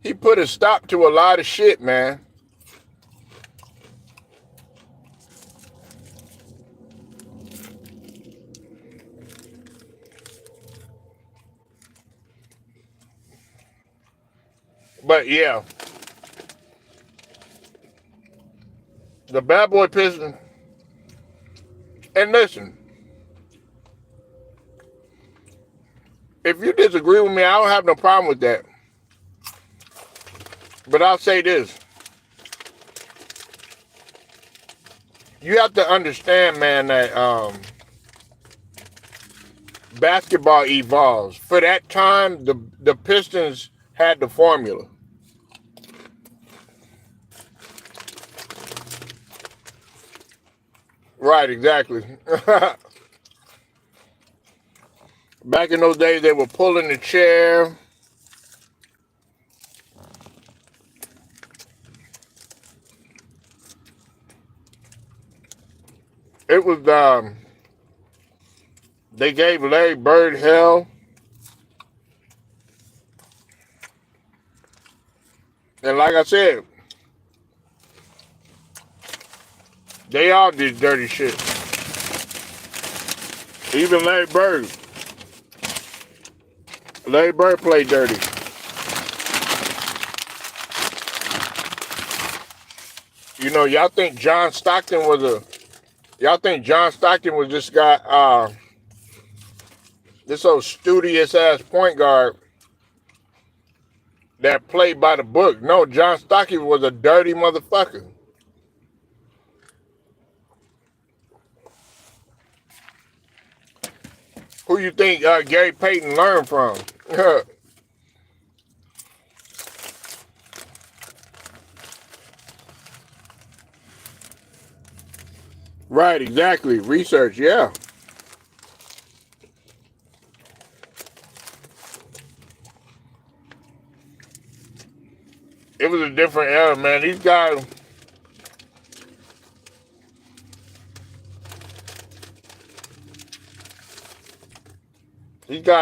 he put a stop to a lot of shit, man. But yeah, the bad boy Pistons, and listen, if you disagree with me, I don't have no problem with that. But I'll say this. You have to understand, man, that basketball evolves. For that time, the Pistons had the formula. Right, exactly. Back in those days, they were pulling the chair. It was, they gave Larry Bird hell. And like I said, they all did dirty shit. Even Larry Bird. Larry Bird played dirty. You know, y'all think John Stockton was this guy, this old studious ass point guard that played by the book. No, John Stockton was a dirty motherfucker. Who you think Gary Payton learned from? Right, exactly. Research, yeah. It was a different era, man. These guys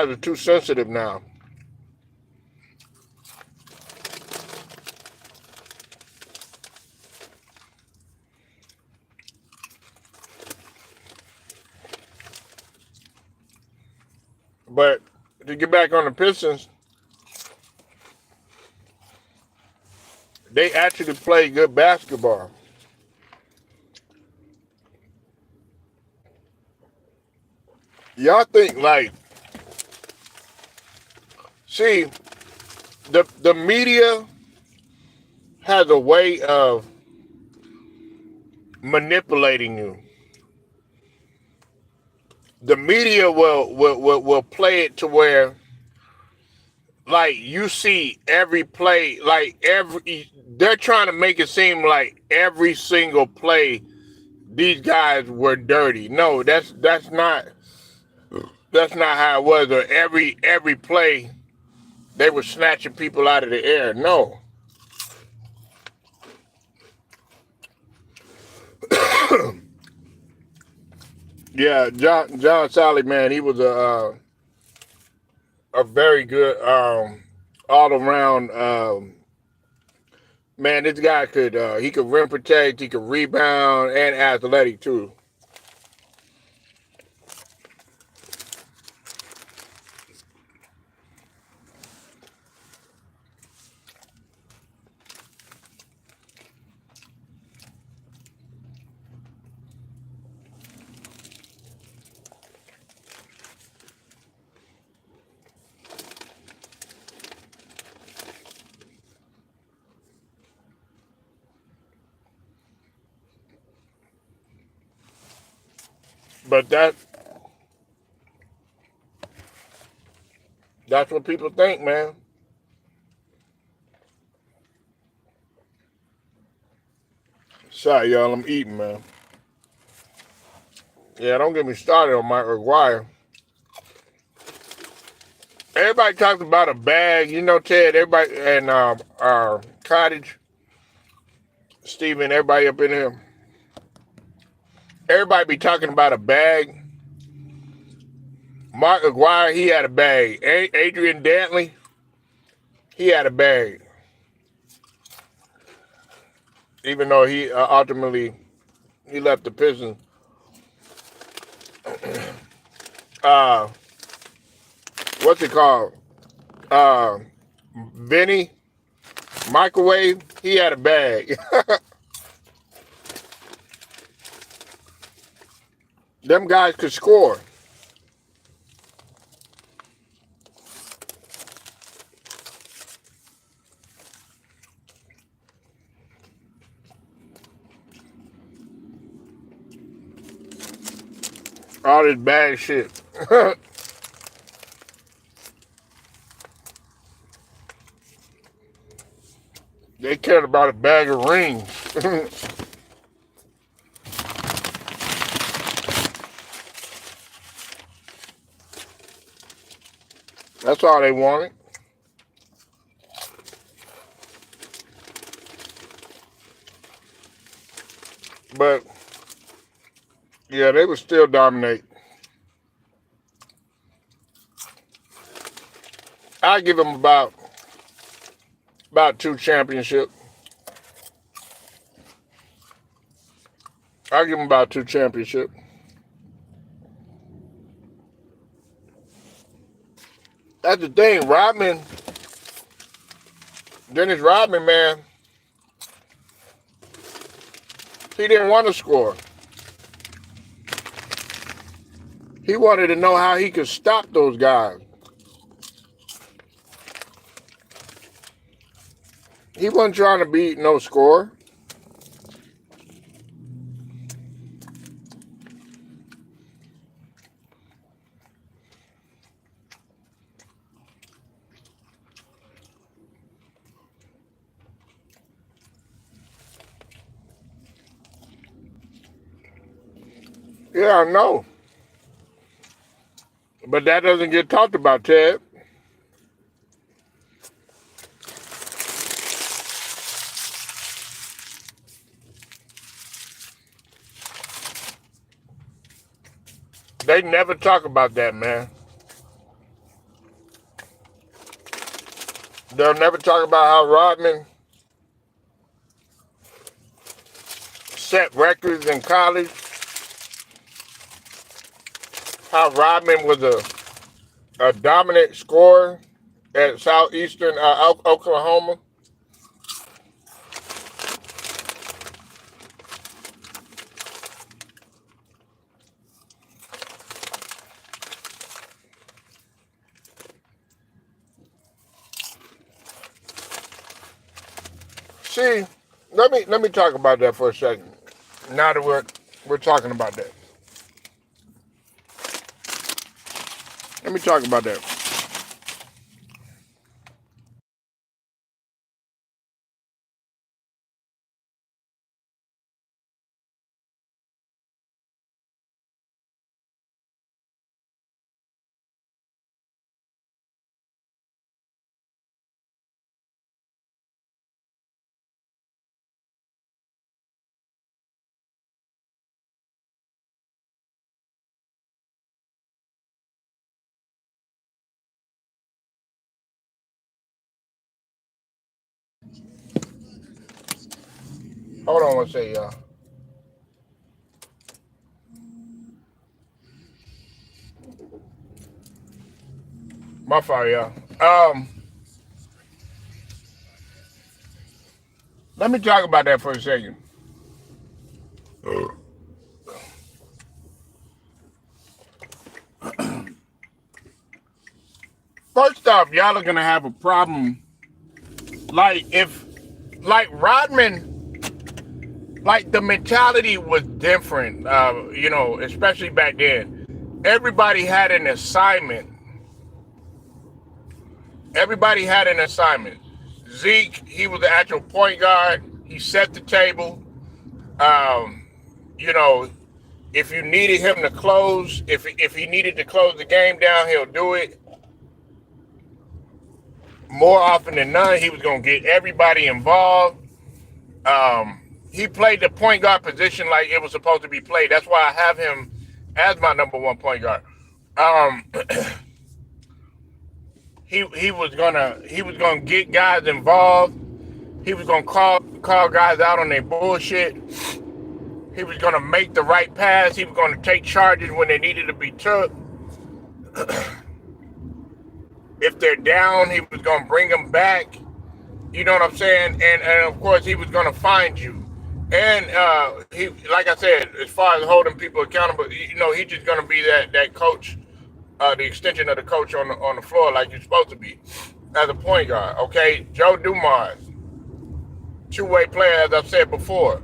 are too sensitive now. But to get back on the Pistons, they actually play good basketball. Y'all think like, see, the media has a way of manipulating you. The media will play it to where, like, you see every play, like they're trying to make it seem like every single play these guys were dirty. No, that's not how it was. Or every play they were snatching people out of the air. No. Yeah, John Sally, man, he was a very good all around man. This guy could he could rim protect, he could rebound, and athletic too. But that's what people think, man. Sorry, y'all, I'm eating, man. Yeah, don't get me started on Mike McGuire. Everybody talks about a bag, you know, Ted. Everybody and Cottage, Steven, everybody up in here. Everybody be talking about a bag. Mark McGuire, he had a bag. Adrian Dantley, he had a bag. Even though he ultimately he left the Pistons. What's it called? Benny Microwave, he had a bag. Them guys could score. All this bad shit. They cared about a bag of rings. That's all they wanted. But yeah, they would still dominate. I give them about 2 championships. I give them about 2 championships. That's the thing, Dennis Rodman, man, he didn't want to score. He wanted to know how he could stop those guys. He wasn't trying to be no scorer. Yeah, I know. But that doesn't get talked about, Ted. They never talk about that, man. They'll never talk about how Rodman set records in college. How Rodman was a dominant scorer at Southeastern Oklahoma. See, let me talk about that for a second. Now that we're talking about that, let me talk about that. Hold on one second, y'all. My fault, y'all. Let me talk about that for a second. First off, y'all are gonna have a problem. Like Rodman Like the mentality was different, especially back then. Everybody had an assignment. Everybody had an assignment. Zeke, he was the actual point guard. He set the table. Um, you know, if you needed him to close, if he needed to close the game down, he'll do it. More often than none, he was going to get everybody involved. He played the point guard position like it was supposed to be played. That's why I have him as my number one point guard. Um, he was gonna get guys involved. He was gonna call guys out on their bullshit. He was gonna make the right pass. He was gonna take charges when they needed to be took. If they're down, he was gonna bring them back. You know what I'm saying? And of course, he was gonna find you. And he, like I said, as far as holding people accountable, he's just gonna be that coach, the extension of the coach on the floor, like you're supposed to be, as a point guard. Okay, Joe Dumars, two-way player, as I've said before,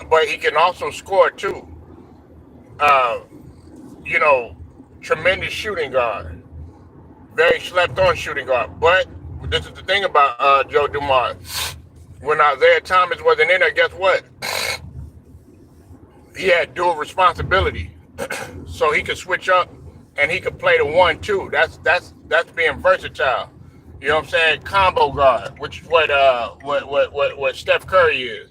but he can also score too. Uh, Tremendous shooting guard, very slept-on shooting guard. But this is the thing about Joe Dumars. When Isaiah Thomas wasn't in there, guess what? He had dual responsibility, so he could switch up and he could play the 1-2. That's being versatile. You know what I'm saying? Combo guard, which is what Steph Curry is.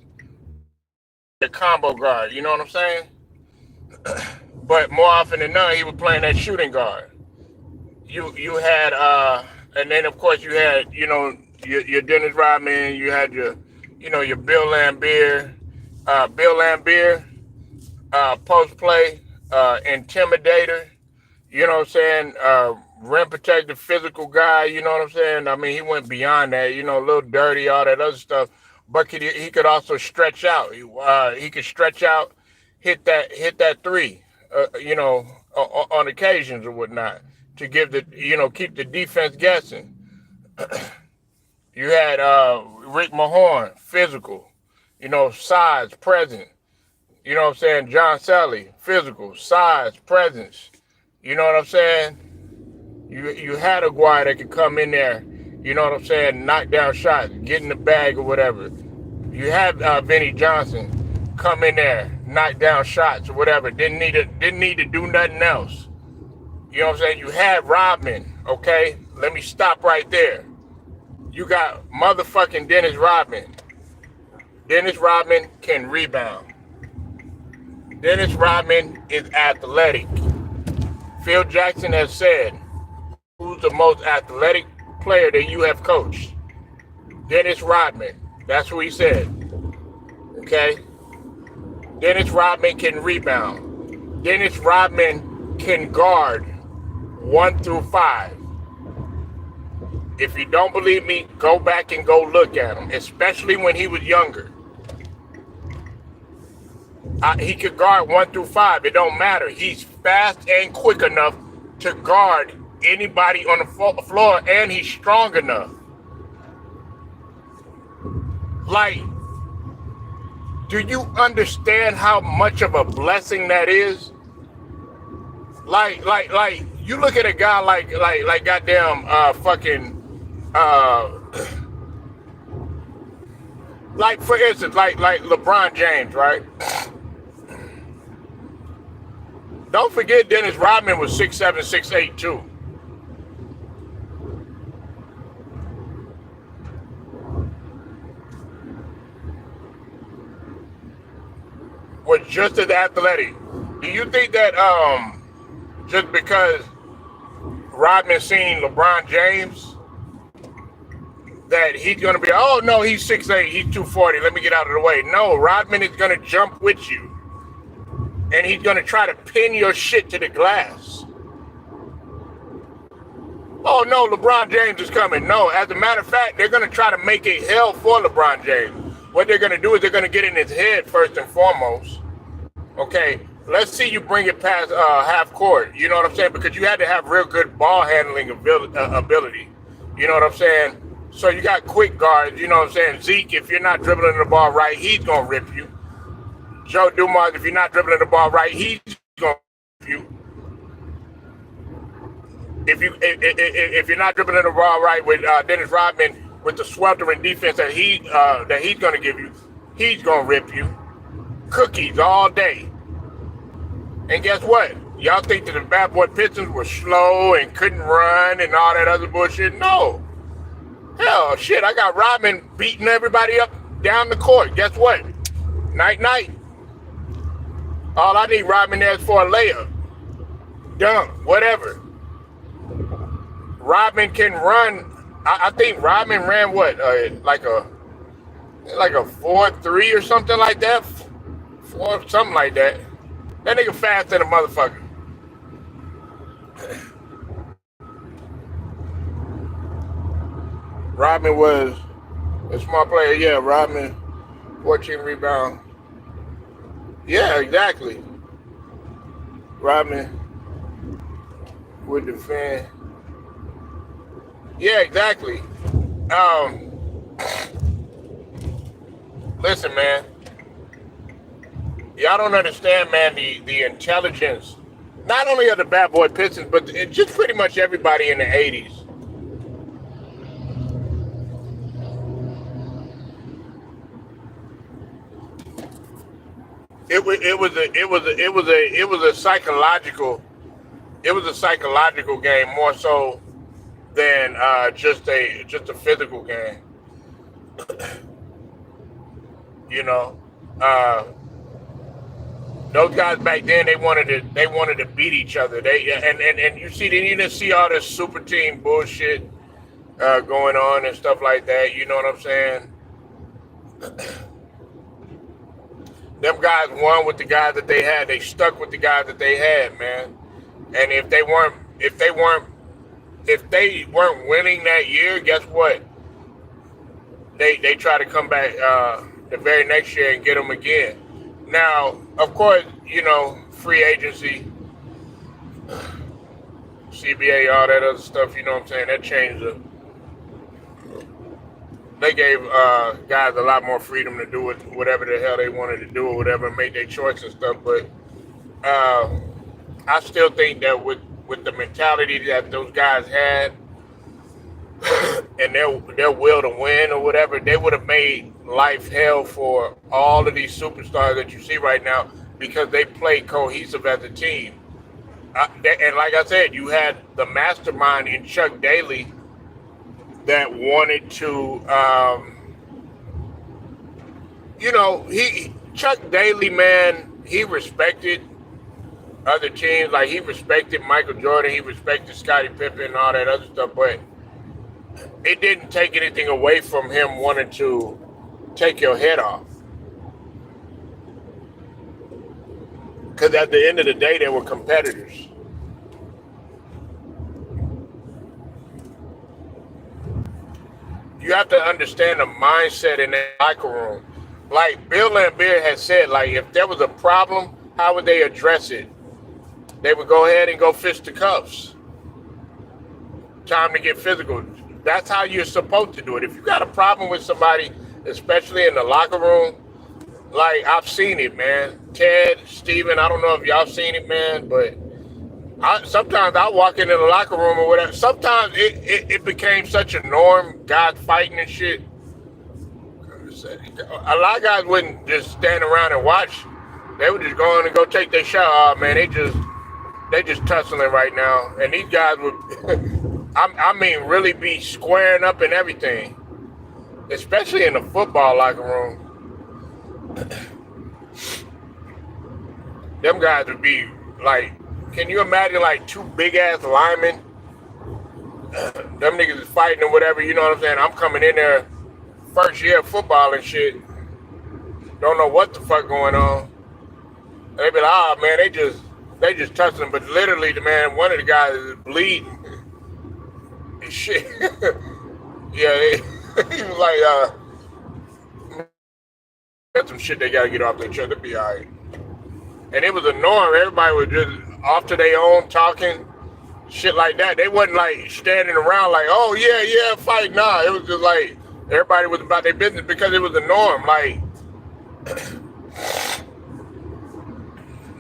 The combo guard. You know what I'm saying? But more often than not, he was playing that shooting guard. You had and then of course you had your Dennis Rodman, you had your Bill Laimbeer, post play, intimidator, you know what I'm saying, rim protector, physical guy, you know what I'm saying. I mean, he went beyond that, a little dirty, all that other stuff, but he could also stretch out. He could stretch out, hit that three, on occasions or whatnot, to give keep the defense guessing. You had Rick Mahorn, physical, size, present. You know what I'm saying? John Sally, physical, size, presence. You know what I'm saying? You had a guy that could come in there, you know what I'm saying, knock down shots, get in the bag or whatever. You had Vinnie Johnson come in there, knock down shots or whatever. Didn't need to do nothing else. You know what I'm saying? You had Rodman, okay? Let me stop right there. You got motherfucking Dennis Rodman. Dennis Rodman can rebound. Dennis Rodman is athletic. Phil Jackson has said, who's the most athletic player that you have coached? Dennis Rodman. That's what he said. Okay? Dennis Rodman can rebound. Dennis Rodman can guard 1 through 5. If you don't believe me, go back and go look at him, especially when he was younger. He could guard 1 through 5. It don't matter. He's fast and quick enough to guard anybody on the floor, and he's strong enough. Like, do you understand how much of a blessing that is? Like, you look at a guy like goddamn like for instance, like LeBron James, right? Don't forget Dennis Rodman was 6'7", 6'8" too. Was just as athletic. Do you think that just because Rodman seen LeBron James that he's gonna be, oh no, he's 6'8", he's 240, let me get out of the way? No, Rodman is gonna jump with you. And he's gonna try to pin your shit to the glass. Oh no, LeBron James is coming. No, as a matter of fact, they're gonna try to make it hell for LeBron James. What they're gonna do is they're gonna get in his head first and foremost. Okay, let's see you bring it past half court. You know what I'm saying? Because you had to have real good ball handling ability. You know what I'm saying? So you got quick guards, you know what I'm saying? Zeke, if you're not dribbling the ball right, he's going to rip you. Joe Dumars, if you're not dribbling the ball right, he's going to rip you. If you're not dribbling the ball right with Dennis Rodman with the sweltering defense that he's going to give you, he's going to rip you. Cookies all day. And guess what? Y'all think that the bad boy Pistons were slow and couldn't run and all that other bullshit? No. Hell, shit, I got Rodman beating everybody up down the court. Guess what? Night, night. All I need Rodman there is for a layup. Dunk, whatever. Rodman can run. I think Rodman ran what? Like a 4.3 or something like that. Something like that. That nigga fast than a motherfucker. Rodman was a smart player. Yeah, Rodman, 14 rebound. Yeah, exactly. Rodman would defend. Yeah, exactly. Listen, man. Y'all don't understand, man, the intelligence, not only of the bad boy Pistons, but just pretty much everybody in the 80s. It was a psychological game more so than just a physical game. You know, those guys back then they wanted to beat each other. And you didn't see all this super team bullshit going on and stuff like that. You know what I'm saying? Them guys won with the guys that they had. They stuck with the guys that they had, man. And if they weren't winning that year, guess what? They try to come back the very next year and get them again. Now, of course, you know, free agency, CBA, all that other stuff. You know what I'm saying? That changed the. They gave guys a lot more freedom to do whatever the hell they wanted to do or whatever, make their choice and stuff. But I still think that with the mentality that those guys had and their will to win or whatever, they would have made life hell for all of these superstars that you see right now because they play cohesive as a team. And like I said, you had the mastermind in Chuck Daly that wanted to, Chuck Daly, man, he respected other teams. Like, he respected Michael Jordan, he respected Scottie Pippen and all that other stuff, but it didn't take anything away from him wanting to take your head off. Because at the end of the day, they were competitors. You have to understand the mindset in that locker room. Like Bill Laimbeer had said, like, if there was a problem, how would they address it? They would go ahead and go fist to cuffs. Time to get physical. That's how you're supposed to do it. If you got a problem with somebody, especially in the locker room, like, I've seen it, man. Ted, Steven, I don't know if y'all seen it, man, but sometimes I walk into the locker room or whatever. Sometimes it became such a norm, guys fighting and shit. A lot of guys wouldn't just stand around and watch. They would just go in and go take their shot. Oh, man, they just tussling right now. And these guys would, I mean, really be squaring up and everything, especially in the football locker room. Them guys would be like, can you imagine like two big ass linemen? Them niggas is fighting or whatever, you know what I'm saying? I'm coming in there first year of football and shit. Don't know what the fuck going on. And they be like, oh man, they just touching him, but literally the man, one of the guys is bleeding. And shit. Yeah, he was like, that's some shit they gotta get off their chest to be alright. And it was a norm. Everybody was just off to their own talking. shit like that. They wasn't like standing around like, oh yeah, fight. Nah, it was just like everybody was about their business because it was the norm. Like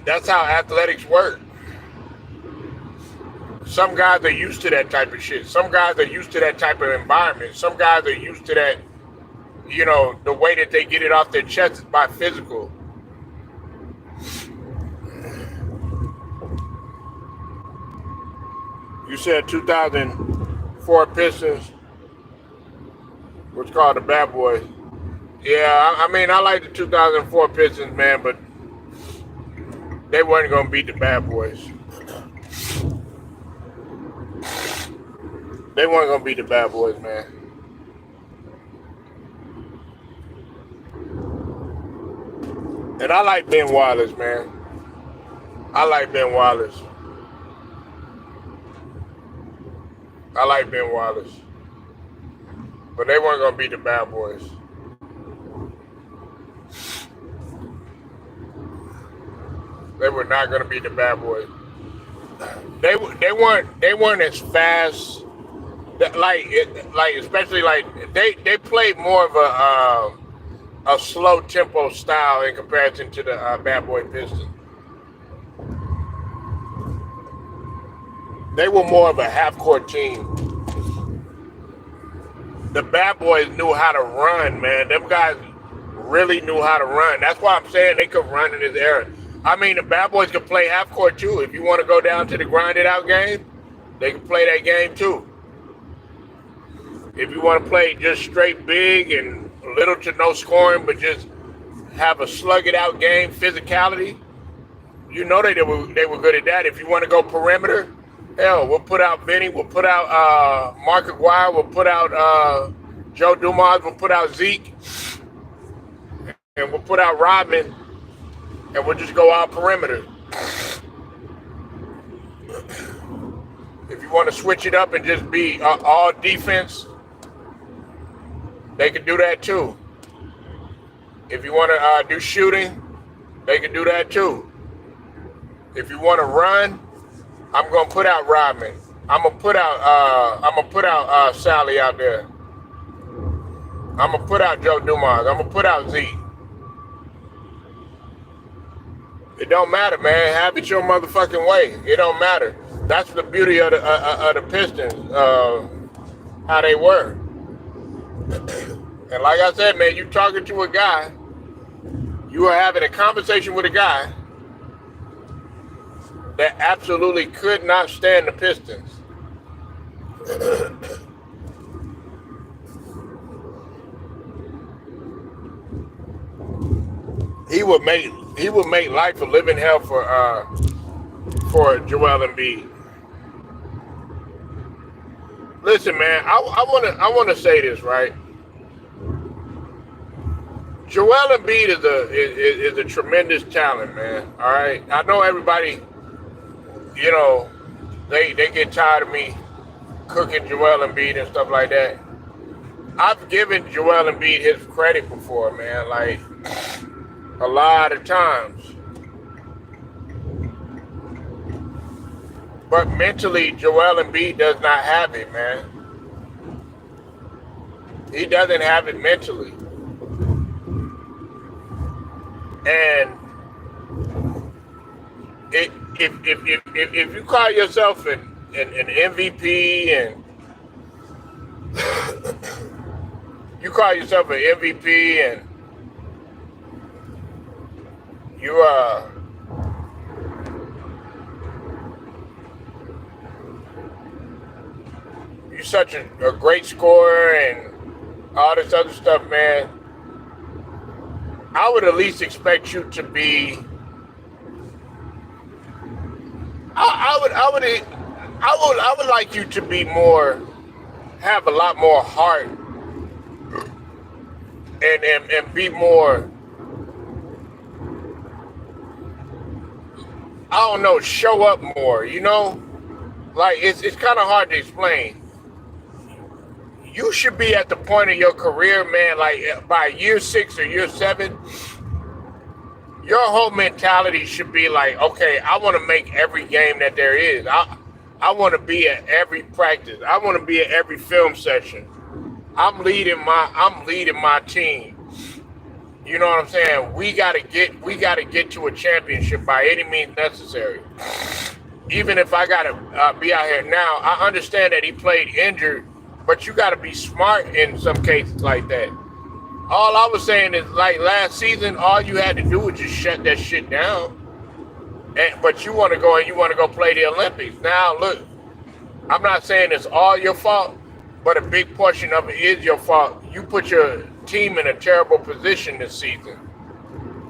that's how athletics work. Some guys are used to that type of shit. Some guys are used to that type of environment. Some guys are used to that, the way that they get it off their chest is by physical. You said 2004 Pistons was called the Bad Boys. Yeah, I mean, I like the 2004 Pistons, man, but they weren't going to beat the Bad Boys. They weren't going to beat the Bad Boys, man. And I like Ben Wallace, man. I like Ben Wallace. But they weren't going to beat the Bad Boys. They were not going to beat the Bad Boys. They weren't as fast. Especially they played more of a slow tempo style in comparison to the Bad Boy Pistons. They were more of a half-court team. The Bad Boys knew how to run, man. Them guys really knew how to run. That's why I'm saying they could run in this era. I mean, the Bad Boys could play half-court too. If you want to go down to the grinded-out game, they can play that game too. If you want to play just straight big and little to no scoring, but just have a slug-it-out game, physicality, they were good at that. If you want to go perimeter, hell, we'll put out Vinny, we'll put out Mark Aguirre, we'll put out Joe Dumars, we'll put out Zeke, and we'll put out Rodman, and we'll just go out perimeter. If you want to switch it up and just be all defense, they can do that too. If you want to do shooting, they can do that too. If you want to run, I'm gonna put out Rodman. I'm gonna put out Sally out there. I'm gonna put out Joe Dumars. I'm gonna put out Zeke. It don't matter, man. Have it your motherfucking way. It don't matter. That's the beauty of the Pistons, how they were. And like I said, man, you talking to a guy, you are having a conversation with a guy that absolutely could not stand the Pistons. He would make life a living hell for Joel Embiid. Listen, man, I wanna say this, right? Joel Embiid is a tremendous talent, man. All right, I know everybody, they get tired of me cooking Joel Embiid and stuff like that. I've given Joel Embiid his credit before, man, like a lot of times. But mentally, Joel Embiid does not have it, man. He doesn't have it mentally. And if you call yourself an MVP and you call yourself an MVP and you're such a great scorer and all this other stuff, man, I would at least expect you to be. I would like you to be more, have a lot more heart, and be more. I don't know, show up more. Like it's kind of hard to explain. You should be at the point of your career, man, like by year 6 or year 7, your whole mentality should be like, okay, I want to make every game that there is. I want to be at every practice. I want to be at every film session. I'm leading my team. You know what I'm saying? We gotta get to a championship by any means necessary. Even if I gotta be out here now, I understand that he played injured, but you gotta be smart in some cases like that. All I was saying is like last season, all you had to do was just shut that shit down. But you want to go and you want to go play the Olympics. Now look, I'm not saying it's all your fault, but a big portion of it is your fault. You put your team in a terrible position this season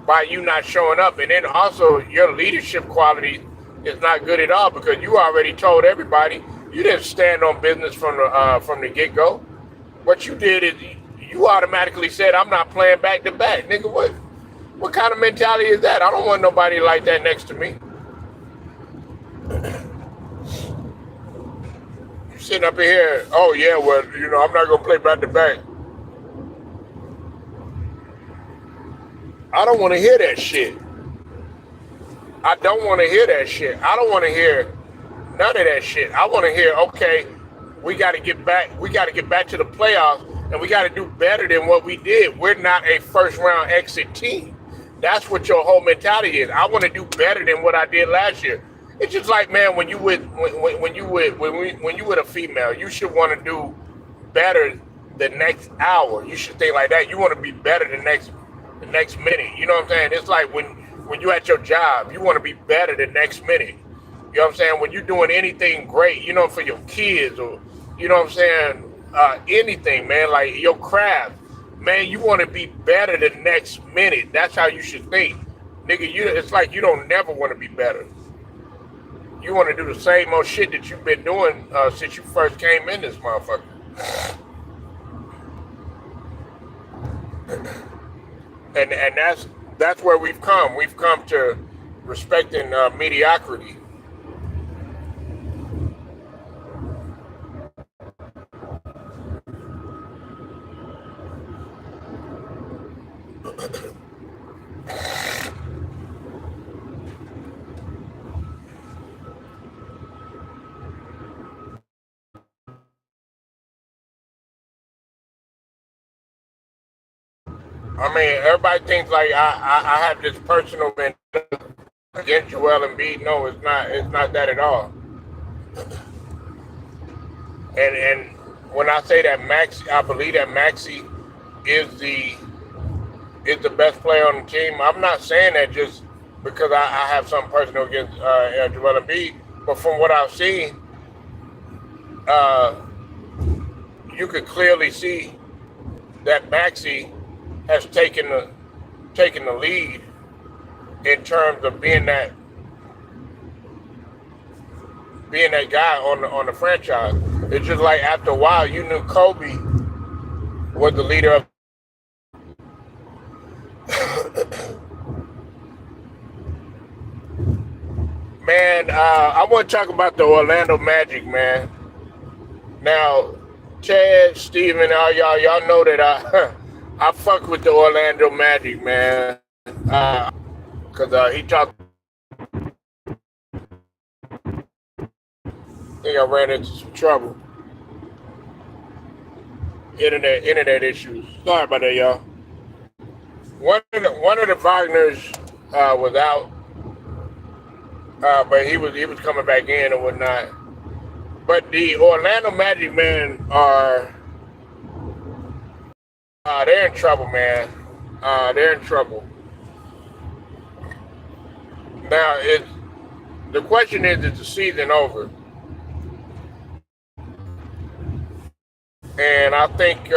by you not showing up, and then also your leadership quality is not good at all because you already told everybody you didn't stand on business from the get go. What you did is you automatically said, "I'm not playing back to back, nigga." What kind of mentality is that? I don't want nobody like that next to me. You sitting up in here, oh yeah, well, I'm not gonna play back to back. I don't want to hear that shit. I don't want to hear that shit. I don't want to hear none of that shit. I want to hear, okay, we got to get back. We got to get back to the playoffs, and we got to do better than what we did. We're not a first round exit team. That's what your whole mentality is. I want to do better than what I did last year. It's just like, man, when you with a female, you should want to do better the next hour. You should think like that. You want to be better the next minute. You know what I'm saying? It's like when you at your job, you want to be better the next minute. You know what I'm saying? When you're doing anything great, for your kids or, you know what I'm saying, anything, man, like your craft, man, you want to be better the next minute. That's how you should think. Nigga, it's like you don't never want to be better. You want to do the same old shit that you've been doing since you first came in this motherfucker. And that's where we've come. We've come to respecting mediocrity. I mean, everybody thinks like I have this personal vendetta against Joel Embiid. No, it's not. It's not that at all. And when I say that Maxi, I believe that Maxi is the best player on the team. I'm not saying that just because I have something personal against Joel Embiid, but from what I've seen, uh, you could clearly see that Maxi has taken the lead in terms of being that guy on the franchise. It's just like after a while, you knew Kobe was the leader of. Man, I want to talk about the Orlando Magic, man. Now, Chad, Steven, all y'all know that I fuck with the Orlando Magic, man. Cause he talked. I think I ran into some trouble. Internet issues. Sorry about that, y'all. One of the Wagners was out, but he was coming back in and whatnot. But the Orlando Magic, man, are they're in trouble, man. They're in trouble. Now, the question is the season over? And I think